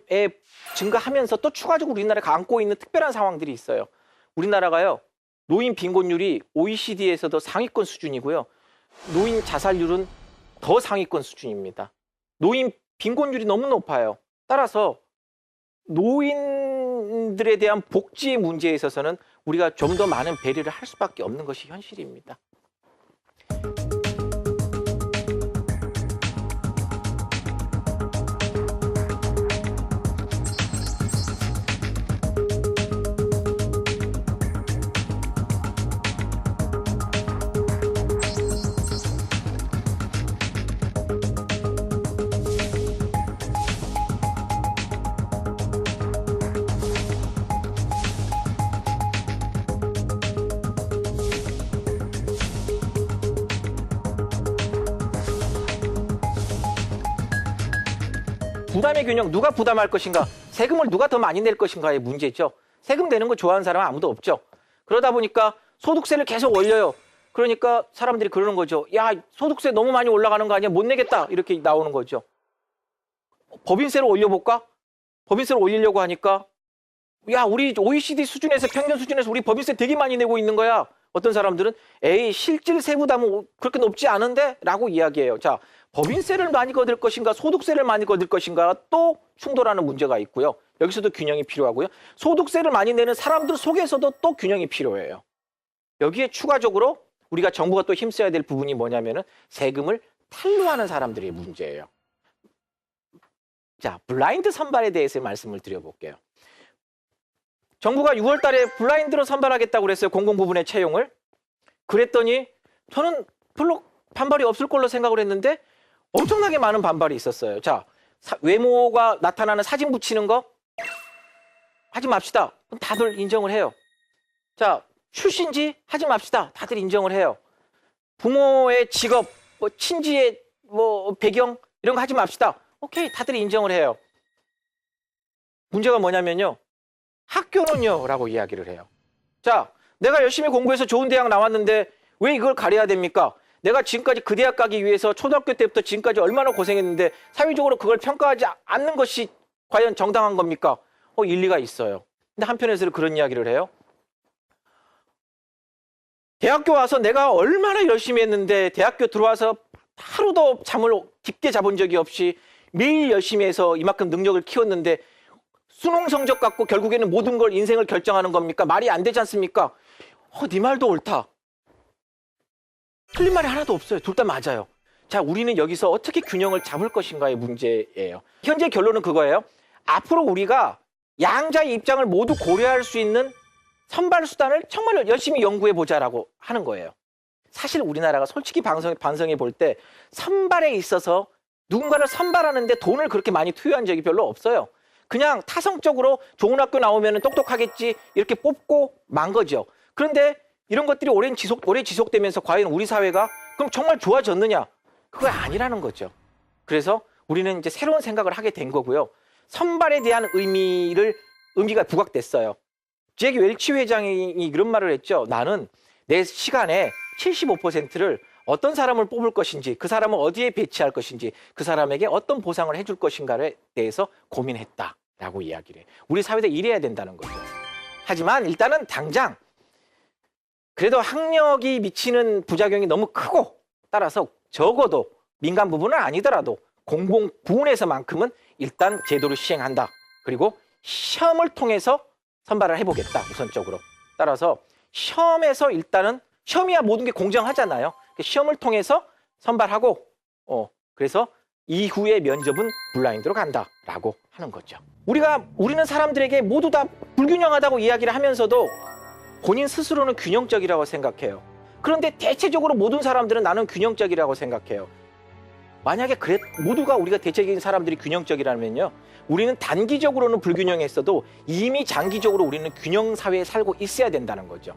또 추가적으로 우리나라가 안고 있는 특별한 상황들이 있어요. 우리나라가요. 노인 빈곤율이 OECD에서도 상위권 수준이고요. 노인 자살률은 더 상위권 수준입니다. 노인 빈곤율이 너무 높아요. 따라서 노인들에 대한 복지의 문제에 있어서는 우리가 좀 더 많은 배려를 할 수밖에 없는 것이 현실입니다. 부담의 균형, 누가 부담할 것인가, 세금을 누가 더 많이 낼 것인가의 문제죠. 세금 내는 거 좋아하는 사람은 아무도 없죠. 그러다 보니까 소득세를 계속 올려요. 그러니까 사람들이 그러는 거죠. 야, 소득세 너무 많이 올라가는 거 아니야? 못 내겠다. 이렇게 나오는 거죠. 법인세를 올려볼까? 법인세를 올리려고 하니까 야, 우리 OECD 수준에서 평균 수준에서 우리 법인세 되게 많이 내고 있는 거야. 어떤 사람들은 에이, 실질 세부담은 그렇게 높지 않은데? 라고 이야기해요. 자, 법인세를 많이 거둘 것인가, 소득세를 많이 거둘 것인가 또 충돌하는 문제가 있고요. 여기서도 균형이 필요하고요. 소득세를 많이 내는 사람들 속에서도 또 균형이 필요해요. 여기에 추가적으로 우리가 정부가 또 힘써야 될 부분이 뭐냐면은 세금을 탈루하는 사람들의 문제예요. 자, 블라인드 선발에 대해서 말씀을 드려볼게요. 정부가 6월 달에 블라인드로 선발하겠다고 그랬어요. 공공부문의 채용을. 그랬더니 저는 별로 반발이 없을 걸로 생각을 했는데 엄청나게 많은 반발이 있었어요. 자, 외모가 나타나는 사진 붙이는 거 하지 맙시다. 그럼 다들 인정을 해요. 자, 출신지 하지 맙시다. 다들 인정을 해요. 부모의 직업, 뭐 친지의 뭐 배경 이런 거 하지 맙시다. 오케이, 다들 인정을 해요. 문제가 뭐냐면요. 학교는요 라고 이야기를 해요. 자, 내가 열심히 공부해서 좋은 대학 나왔는데 왜 이걸 가려야 됩니까? 내가 지금까지 그 대학 가기 위해서 초등학교 때부터 지금까지 얼마나 고생했는데 사회적으로 그걸 평가하지 않는 것이 과연 정당한 겁니까? 일리가 있어요. 근데 한편에서는 그런 이야기를 해요. 대학교 와서 내가 얼마나 열심히 했는데 대학교 들어와서 하루도 잠을 깊게 자본 적이 없이 매일 열심히 해서 이만큼 능력을 키웠는데 수능 성적 갖고 결국에는 모든 걸 인생을 결정하는 겁니까? 말이 안 되지 않습니까? 네 말도 옳다. 틀린 말이 하나도 없어요. 둘 다 맞아요. 자, 우리는 여기서 어떻게 균형을 잡을 것인가의 문제예요. 현재 결론은 그거예요. 앞으로 우리가 양자의 입장을 모두 고려할 수 있는 선발 수단을 정말 열심히 연구해 보자라고 하는 거예요. 사실 우리나라가 솔직히 반성해 볼 때 선발에 있어서 누군가를 선발하는데 돈을 그렇게 많이 투여한 적이 별로 없어요. 그냥 타성적으로 좋은 학교 나오면 똑똑하겠지 이렇게 뽑고 만 거죠. 그런데 이런 것들이 오래 지속되면서 과연 우리 사회가 그럼 정말 좋아졌느냐? 그거 아니라는 거죠. 그래서 우리는 이제 새로운 생각을 하게 된 거고요. 선발에 대한 의미가 부각됐어요. 잭 웰치 회장이 그런 말을 했죠. 나는 내 시간의 75%를 어떤 사람을 뽑을 것인지, 그 사람을 어디에 배치할 것인지, 그 사람에게 어떤 보상을 해줄 것인가에 대해서 고민했다라고 이야기를 해요. 우리 사회도 이래야 된다는 거죠. 하지만 일단은 당장 그래도 학력이 미치는 부작용이 너무 크고 따라서 적어도 민간 부분은 아니더라도 공공 부문에서만큼은 일단 제도를 시행한다. 그리고 시험을 통해서 선발을 해보겠다. 우선적으로. 따라서 시험에서 일단은 시험이야 모든 게 공정하잖아요. 시험을 통해서 선발하고 그래서 이후의 면접은 블라인드로 간다라고 하는 거죠. 우리는 사람들에게 모두 다 불균형하다고 이야기를 하면서도 본인 스스로는 균형적이라고 생각해요. 그런데 대체적으로 모든 사람들은 나는 균형적이라고 생각해요. 만약에 모두가 우리가 대체적인 사람들이 균형적이라면요. 우리는 단기적으로는 불균형했어도 이미 장기적으로 우리는 균형 사회에 살고 있어야 된다는 거죠.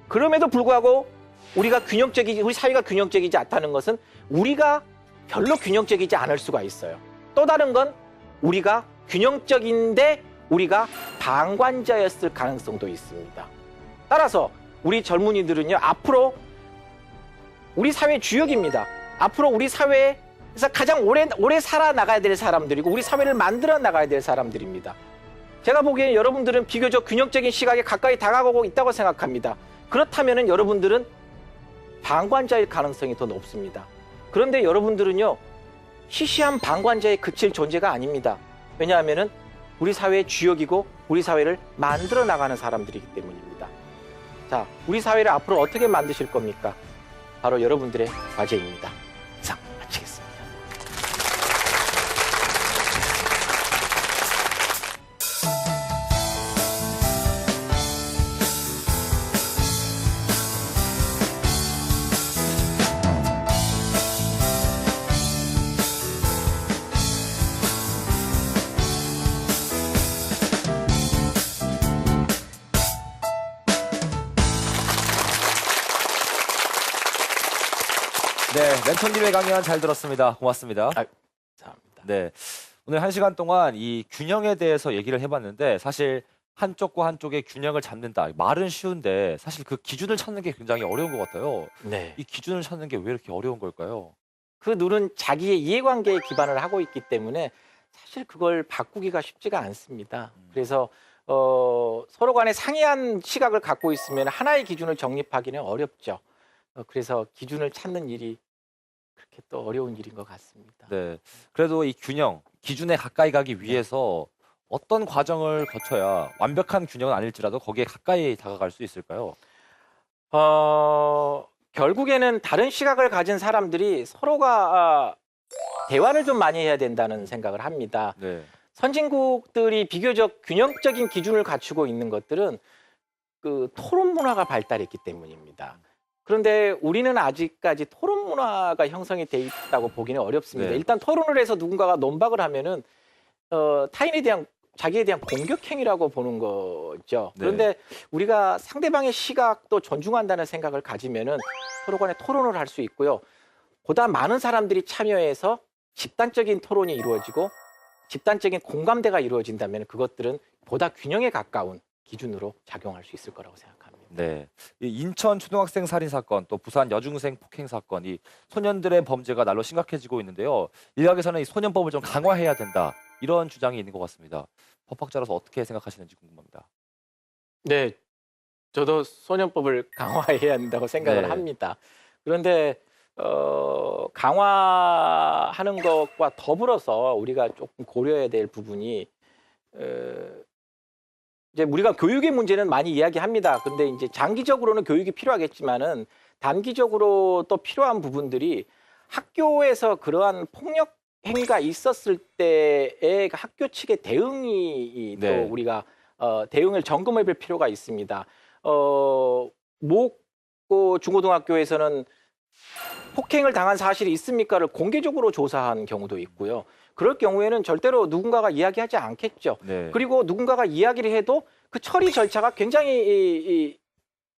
그럼에도 불구하고 우리 사회가 균형적이지 않다는 것은 우리가 별로 균형적이지 않을 수가 있어요. 또 다른 건 우리가 균형적인데 우리가 방관자였을 가능성도 있습니다. 따라서 우리 젊은이들은요, 앞으로 우리 사회 주역입니다. 앞으로 우리 사회에서 가장 오래 살아나가야 될 사람들이고 우리 사회를 만들어 나가야 될 사람들입니다. 제가 보기엔 여러분들은 비교적 균형적인 시각에 가까이 다가가고 있다고 생각합니다. 그렇다면 여러분들은 방관자일 가능성이 더 높습니다. 그런데 여러분들은요, 시시한 방관자에 그칠 존재가 아닙니다. 왜냐하면 우리 사회의 주역이고 우리 사회를 만들어 나가는 사람들이기 때문입니다. 자, 우리 사회를 앞으로 어떻게 만드실 겁니까? 바로 여러분들의 과제입니다. 이상 마치겠습니다. 네, 멘토님의 강연 잘 들었습니다. 고맙습니다. 감사합니다. 네, 오늘 1시간 동안 이 균형에 대해서 얘기를 해봤는데 사실 한쪽과 한쪽의 균형을 잡는다. 말은 쉬운데 사실 그 기준을 찾는 게 굉장히 어려운 것 같아요. 네. 이 기준을 찾는 게 왜 이렇게 어려운 걸까요? 그 룰은 자기의 이해관계에 기반을 하고 있기 때문에 사실 그걸 바꾸기가 쉽지가 않습니다. 그래서 서로 간에 상이한 시각을 갖고 있으면 하나의 기준을 정립하기는 어렵죠. 그래서 기준을 찾는 일이 그렇게 또 어려운 일인 것 같습니다. 네, 그래도 이 균형, 기준에 가까이 가기 위해서 어떤 과정을 거쳐야 완벽한 균형은 아닐지라도 거기에 가까이 다가갈 수 있을까요? 결국에는 다른 시각을 가진 사람들이 서로가 대화를 좀 많이 해야 된다는 생각을 합니다. 네, 선진국들이 비교적 균형적인 기준을 갖추고 있는 것들은 그 토론 문화가 발달했기 때문입니다. 그런데 우리는 아직까지 토론 문화가 형성이 돼 있다고 보기는 어렵습니다. 네. 일단 토론을 해서 누군가가 논박을 하면은 타인에 대한 자기에 대한 공격 행위라고 보는 거죠. 네. 그런데 우리가 상대방의 시각도 존중한다는 생각을 가지면은 서로 간에 토론을 할 수 있고요. 보다 많은 사람들이 참여해서 집단적인 토론이 이루어지고 집단적인 공감대가 이루어진다면 그것들은 보다 균형에 가까운 기준으로 작용할 수 있을 거라고 생각합니다. 네. 이 인천 초등학생 살인 사건, 또 부산 여중생 폭행 사건, 이 소년들의 범죄가 날로 심각해지고 있는데요. 일각에서는 이 소년법을 좀 강화해야 된다, 이런 주장이 있는 것 같습니다. 법학자로서 어떻게 생각하시는지 궁금합니다. 네, 저도 소년법을 강화해야 한다고 생각을 네. 합니다. 그런데 강화하는 것과 더불어서 우리가 조금 고려해야 될 부분이 이제 우리가 교육의 문제는 많이 이야기합니다. 근데 이제 장기적으로는 교육이 필요하겠지만은 단기적으로 또 필요한 부분들이 학교에서 그러한 폭력 행위가 있었을 때의 학교 측의 대응이 네. 또 우리가 대응을 점검해 볼 필요가 있습니다. 모 중고등학교에서는 폭행을 당한 사실이 있습니까를 공개적으로 조사한 경우도 있고요. 그럴 경우에는 절대로 누군가가 이야기하지 않겠죠. 네. 그리고 누군가가 이야기를 해도 그 처리 절차가 굉장히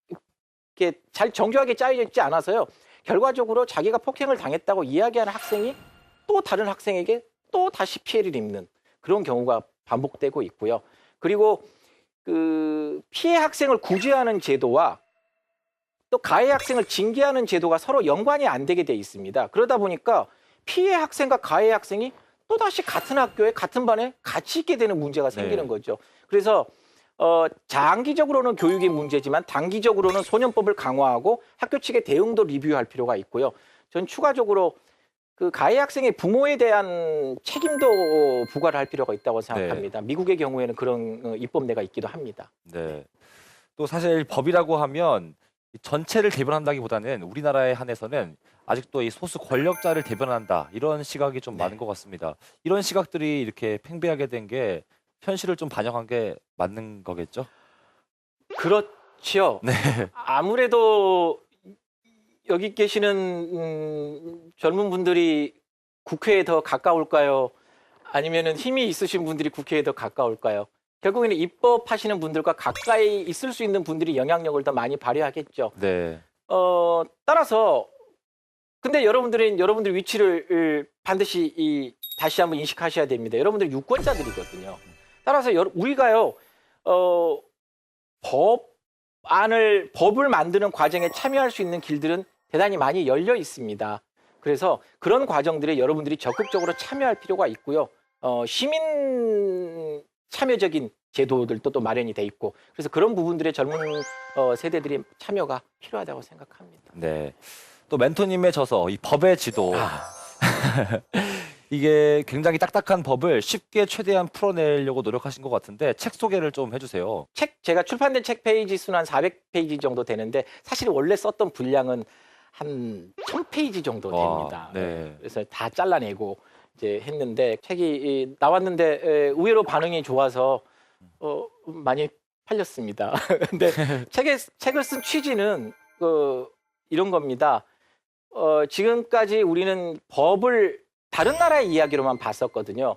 이렇게 잘 정교하게 짜여져 있지 않아서요. 결과적으로 자기가 폭행을 당했다고 이야기하는 학생이 또 다른 학생에게 또 다시 피해를 입는 그런 경우가 반복되고 있고요. 그리고 그 피해 학생을 구제하는 제도와 또 가해 학생을 징계하는 제도가 서로 연관이 안 되게 돼 있습니다. 그러다 보니까 피해 학생과 가해 학생이 또다시 같은 학교에 같은 반에 같이 있게 되는 문제가 생기는 네. 거죠. 그래서 장기적으로는 교육의 문제지만 단기적으로는 소년법을 강화하고 학교 측의 대응도 리뷰할 필요가 있고요. 전 추가적으로 그 가해 학생의 부모에 대한 책임도 부과를 할 필요가 있다고 생각합니다. 미국의 경우에는 그런 입법례가 있기도 합니다. 네. 또 사실 법이라고 하면 이 전체를 대변한다기보다는 우리나라에 한해서는 아직도 이 소수 권력자를 대변한다, 이런 시각이 좀 네. 많은 것 같습니다. 이런 시각들이 이렇게 팽배하게 된 게 현실을 좀 반영한 게 맞는 거겠죠? 그렇죠. 네. 아무래도 여기 계시는 젊은 분들이 국회에 더 가까울까요? 아니면은 힘이 있으신 분들이 국회에 더 가까울까요? 결국에는 입법하시는 분들과 가까이 있을 수 있는 분들이 영향력을 더 많이 발휘하겠죠. 네. 따라서 근데 여러분들 위치를 반드시 다시 한번 인식하셔야 됩니다. 여러분들 유권자들이거든요. 따라서 우리가요 법을 만드는 과정에 참여할 수 있는 길들은 대단히 많이 열려 있습니다. 그래서 그런 과정들에 여러분들이 적극적으로 참여할 필요가 있고요. 시민 참여적인 제도들도 또 마련이 돼 있고, 그래서 그런 부분들의 젊은 세대들이 참여가 필요하다고 생각합니다. 네. 또 멘토님의 저서 이 법의 지도 이게 굉장히 딱딱한 법을 쉽게 최대한 풀어내려고 노력하신 것 같은데 책 소개를 좀 해주세요. 제가 출판된 책 페이지 수는 한 400페이지 정도 되는데 사실 원래 썼던 분량은 한 1000페이지 정도 됩니다. 네. 그래서 다 잘라내고 이제 했는데 책이 나왔는데 의외로 반응이 좋아서 많이 팔렸습니다. 근데 책을 쓴 취지는 이런 겁니다. 지금까지 우리는 법을 다른 나라의 이야기로만 봤었거든요.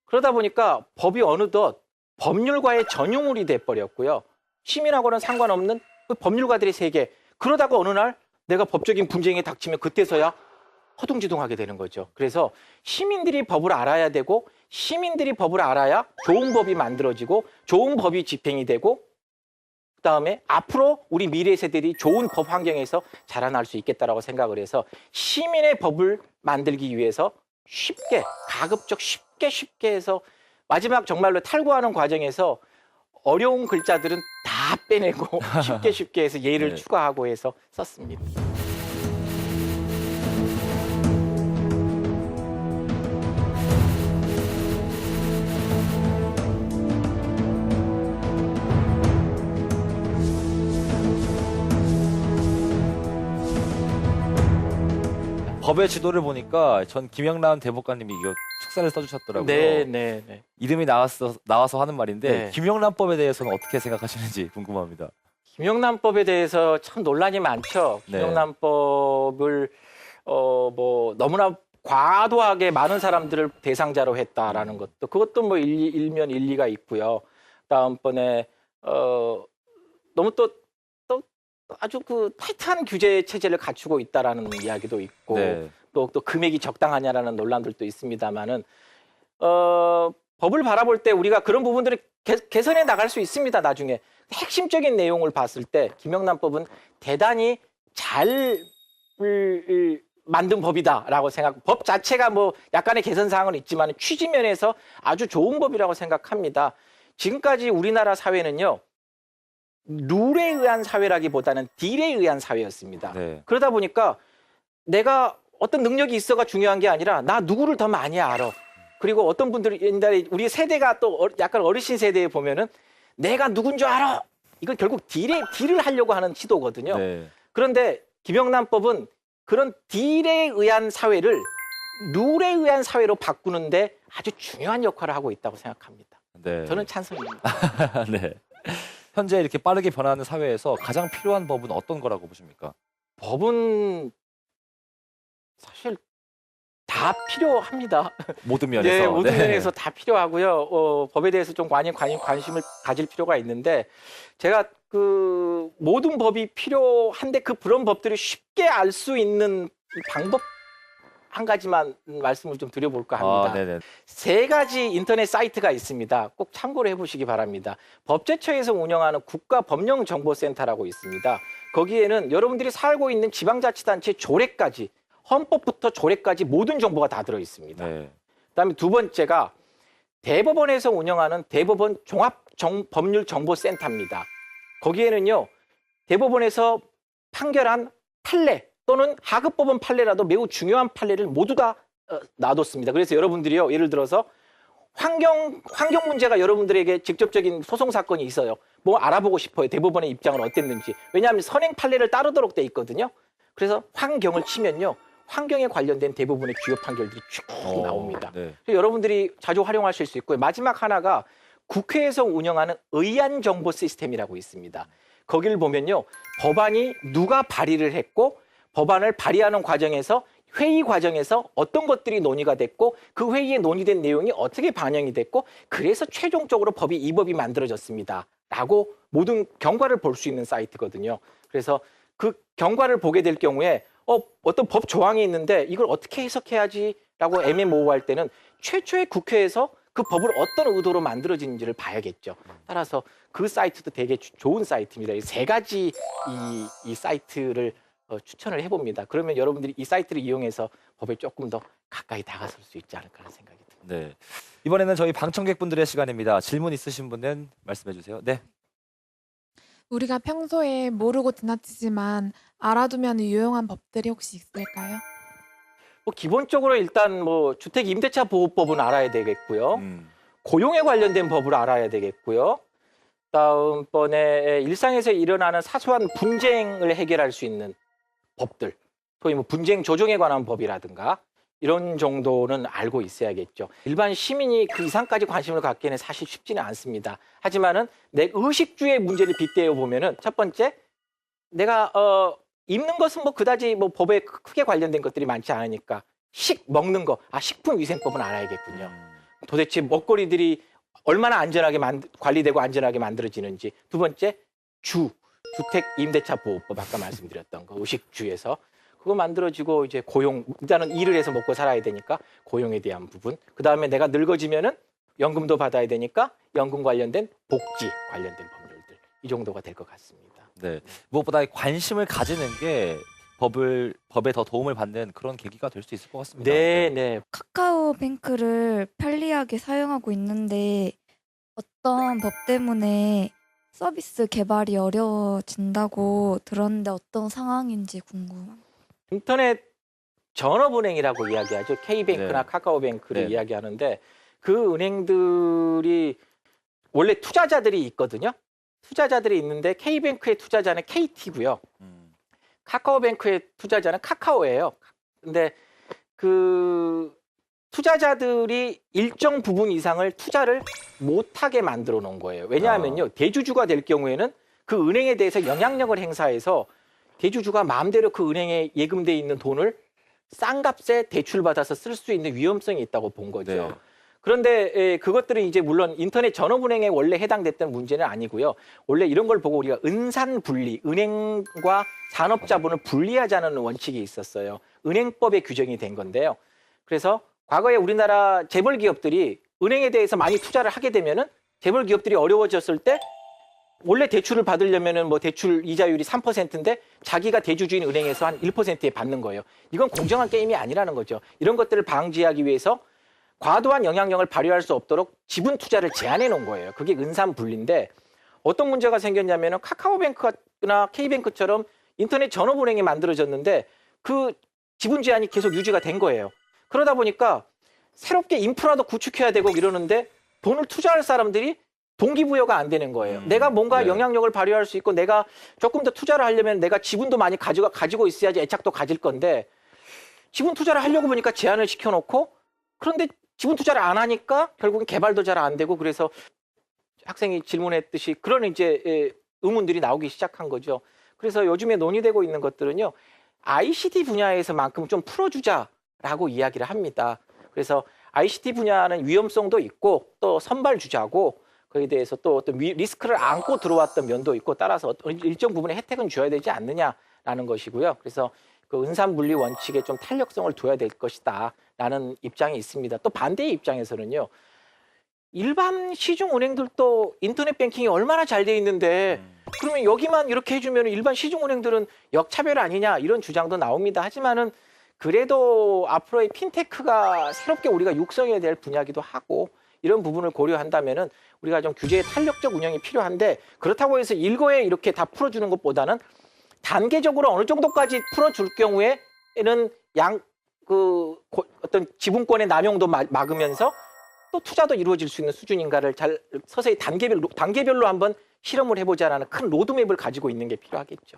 그러다 보니까 법이 어느덧 법률가의 전유물이 돼버렸고요. 시민하고는 상관없는 그 법률가들의 세계. 그러다가 어느 날 내가 법적인 분쟁이 닥치면 그때서야 허둥지둥하게 되는 거죠. 그래서 시민들이 법을 알아야 되고 시민들이 법을 알아야 좋은 법이 만들어지고 좋은 법이 집행이 되고 그다음에 앞으로 우리 미래 세대들이 좋은 법 환경에서 자라날 수 있겠다라고 생각을 해서 시민의 법을 만들기 위해서 쉽게 가급적 쉽게 해서 마지막 정말로 탈구하는 과정에서 어려운 글자들은 다 빼내고 쉽게 해서 예를 네. 추가하고 해서 썼습니다. 법의 지도를 보니까 전 김영남 대법관님이 이거 축사를 써주셨더라고요. 네. 이름이 나와서 하는 말인데 네. 김영란법에 대해서는 어떻게 생각하시는지 궁금합니다. 김영란법에 대해서 참 논란이 많죠. 네. 김영란법을 뭐 너무나 과도하게 많은 사람들을 대상자로 했다라는 것도 그것도 뭐 일면 일리가 있고요. 다음번에 너무 또 아주 그 타이트한 규제 체제를 갖추고 있다라는 이야기도 있고 네. 또 금액이 적당하냐라는 논란들도 있습니다만은 법을 바라볼 때 우리가 그런 부분들을 개선해 나갈 수 있습니다. 나중에 핵심적인 내용을 봤을 때 김영란법은 대단히 잘 만든 법이다라고 생각. 법 자체가 뭐 약간의 개선 사항은 있지만 취지 면에서 아주 좋은 법이라고 생각합니다. 지금까지 우리나라 사회는요. 룰에 의한 사회라기보다는 딜에 의한 사회였습니다. 네. 그러다 보니까 내가 어떤 능력이 있어가 중요한 게 아니라 나 누구를 더 많이 알아. 그리고 어떤 분들이 옛날에 우리 세대가 또 약간 어르신 세대에 보면은 내가 누군 줄 알아. 이건 결국 딜을 하려고 하는 시도거든요. 네. 그런데 김영란법은 그런 딜에 의한 사회를 룰에 의한 사회로 바꾸는데 아주 중요한 역할을 하고 있다고 생각합니다. 네. 저는 찬성입니다. 네. 현재 이렇게 빠르게 변하는 사회에서 가장 필요한 법은 어떤 거라고 보십니까? 법은 사실 다 필요합니다. 모든 면에서. 네, 모든 네. 면에서 다 필요하고요. 법에 대해서 좀 관심을 가질 필요가 있는데 제가 그 모든 법이 필요한데 그런 법들을 쉽게 알 수 있는 방법 한 가지만 말씀을 좀 드려볼까 합니다. 네네. 3가지 인터넷 사이트가 있습니다. 꼭 참고를 해보시기 바랍니다. 법제처에서 운영하는 국가법령정보센터라고 있습니다. 거기에는 여러분들이 살고 있는 지방자치단체 조례까지 헌법부터 조례까지 모든 정보가 다 들어 있습니다. 네. 그다음에 2번째가 대법원에서 운영하는 대법원 종합법률정보센터입니다. 거기에는요 대법원에서 판결한 판례 또는 하급법원 판례라도 매우 중요한 판례를 모두 다 놔뒀습니다. 그래서 여러분들이요 예를 들어서 환경 문제가 여러분들에게 직접적인 소송 사건이 있어요. 뭐 알아보고 싶어요. 대법원의 입장은 어땠는지. 왜냐하면 선행 판례를 따르도록 돼 있거든요. 그래서 환경을 치면요 환경에 관련된 대부분의 주요 판결들이 쭉 나옵니다. 네. 그래서 여러분들이 자주 활용하실 수 있고요. 마지막 하나가 국회에서 운영하는 의안 정보 시스템이라고 있습니다. 거기를 보면요 법안이 누가 발의를 했고 법안을 발의하는 과정에서 회의 과정에서 어떤 것들이 논의가 됐고 그 회의에 논의된 내용이 어떻게 반영이 됐고 그래서 최종적으로 이 법이 만들어졌습니다. 라고 모든 경과를 볼 수 있는 사이트거든요. 그래서 그 경과를 보게 될 경우에 어떤 법 조항이 있는데 이걸 어떻게 해석해야지 라고 애매모호할 때는 최초의 국회에서 그 법을 어떤 의도로 만들어지는지를 봐야겠죠. 따라서 그 사이트도 되게 좋은 사이트입니다. 이 세 가지 이 사이트를 추천을 해봅니다. 그러면 여러분들이 이 사이트를 이용해서 법에 조금 더 가까이 다가설 수 있지 않을까 하는 생각이 듭니다. 네. 이번에는 저희 방청객분들의 시간입니다. 질문 있으신 분은 말씀해 주세요. 네. 우리가 평소에 모르고 지나치지만 알아두면 유용한 법들이 혹시 있을까요? 뭐 기본적으로 일단 뭐 주택 임대차 보호법은 알아야 되겠고요. 음. 고용에 관련된 법을 알아야 되겠고요. 다음번에 일상에서 일어나는 사소한 분쟁을 해결할 수 있는 법들, 소위 뭐 분쟁 조정에 관한 법이라든가 이런 정도는 알고 있어야겠죠. 일반 시민이 그 이상까지 관심을 갖기에는 사실 쉽지는 않습니다. 하지만은 내 의식주의 문제를 빗대어 보면은 첫 번째, 내가 입는 것은 뭐 그다지 뭐 법에 크게 관련된 것들이 많지 않으니까 먹는 거, 식품위생법은 알아야겠군요. 도대체 먹거리들이 얼마나 안전하게 관리되고 안전하게 만들어지는지. 두 번째, 주택 임대차 보호법, 아까 말씀드렸던 거, 의식주에서 그거 만들어지고 이제 고용, 일단은 일을 해서 먹고 살아야 되니까 고용에 대한 부분. 그 다음에 내가 늙어지면은 연금도 받아야 되니까 연금 관련된 복지 관련된 법률들, 이 정도가 될 것 같습니다. 네. 무엇보다 관심을 가지는 게 법에 더 도움을 받는 그런 계기가 될 수 있을 것 같습니다. 네. 카카오뱅크를 편리하게 사용하고 있는데 어떤 법 때문에 서비스 개발이 어려워진다고 들었는데 어떤 상황인지 궁금합니다. 인터넷 전업은행이라고 이야기하죠. K뱅크나 네. 카카오뱅크를 네. 이야기하는데 그 은행들이 원래 투자자들이 있거든요. 투자자들이 있는데 K뱅크의 투자자는 KT고요. 카카오뱅크의 투자자는 카카오예요. 근데 그 투자자들이 일정 부분 이상을 투자를 못하게 만들어 놓은 거예요. 왜냐하면요, 대주주가 될 경우에는 그 은행에 대해서 영향력을 행사해서 대주주가 마음대로 그 은행에 예금돼 있는 돈을 싼 값에 대출받아서 쓸 수 있는 위험성이 있다고 본 거죠. 네. 그런데 그것들은 이제 물론 인터넷 전업은행에 원래 해당됐던 문제는 아니고요. 원래 이런 걸 보고 우리가 은산분리, 은행과 산업자본을 분리하자는 원칙이 있었어요. 은행법에 규정이 된 건데요. 그래서 과거에 우리나라 재벌 기업들이 은행에 대해서 많이 투자를 하게 되면은 재벌 기업들이 어려워졌을 때 원래 대출을 받으려면은 뭐 대출 이자율이 3%인데 자기가 대주주인 은행에서 한 1%에 받는 거예요. 이건 공정한 게임이 아니라는 거죠. 이런 것들을 방지하기 위해서 과도한 영향력을 발휘할 수 없도록 지분 투자를 제한해 놓은 거예요. 그게 은산분리인데 어떤 문제가 생겼냐면은 카카오뱅크나 K뱅크처럼 인터넷 전업은행이 만들어졌는데 그 지분 제한이 계속 유지가 된 거예요. 그러다 보니까 새롭게 인프라도 구축해야 되고 이러는데 돈을 투자할 사람들이 동기부여가 안 되는 거예요. 내가 뭔가 네. 영향력을 발휘할 수 있고 내가 조금 더 투자를 하려면 내가 지분도 많이 가지고 있어야지 애착도 가질 건데 지분 투자를 하려고 보니까 제한을 시켜놓고 그런데 지분 투자를 안 하니까 결국은 개발도 잘 안 되고 그래서 학생이 질문했듯이 그런 이제 의문들이 나오기 시작한 거죠. 그래서 요즘에 논의되고 있는 것들은요. ICT 분야에서만큼 좀 풀어주자라고 이야기를 합니다. 그래서 ICT 분야는 위험성도 있고 또 선발주자고 거기에 대해서 또 어떤 리스크를 안고 들어왔던 면도 있고 따라서 일정 부분의 혜택은 줘야 되지 않느냐라는 것이고요. 그래서 그 은산분리 원칙에 좀 탄력성을 둬야 될 것이다라는 입장이 있습니다. 또 반대의 입장에서는요. 일반 시중은행들도 인터넷 뱅킹이 얼마나 잘 돼 있는데 그러면 여기만 이렇게 해주면 일반 시중은행들은 역차별 아니냐 이런 주장도 나옵니다. 하지만은 그래도 앞으로의 핀테크가 새롭게 우리가 육성해야 될 분야기도 하고 이런 부분을 고려한다면은 우리가 좀 규제의 탄력적 운영이 필요한데 그렇다고 해서 일거에 이렇게 다 풀어주는 것보다는 단계적으로 어느 정도까지 풀어줄 경우에는 어떤 지분권의 남용도 막으면서 또 투자도 이루어질 수 있는 수준인가를 잘 서서히 단계별로 한번 실험을 해보자라는 큰 로드맵을 가지고 있는 게 필요하겠죠.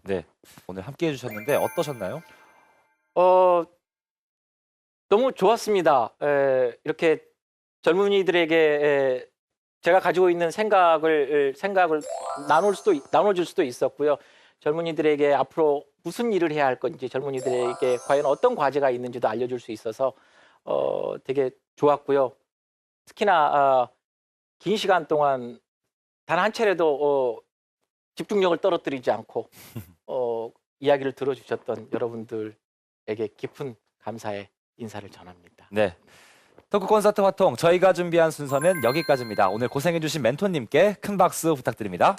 네. 오늘 함께 해주셨는데 어떠셨나요? 너무 좋았습니다. 이렇게 젊은이들에게 제가 가지고 있는 생각을 나눠줄 수도 있었고요. 젊은이들에게 앞으로 무슨 일을 해야 할 건지, 젊은이들에게 과연 어떤 과제가 있는지도 알려줄 수 있어서 되게 좋았고요. 특히나 긴 시간 동안 단 한 차례도 집중력을 떨어뜨리지 않고 이야기를 들어주셨던 여러분들에게 깊은 감사의 인사를 전합니다. 네. 토크 콘서트 화통 저희가 준비한 순서는 여기까지입니다. 오늘 고생해주신 멘토님께 큰 박수 부탁드립니다.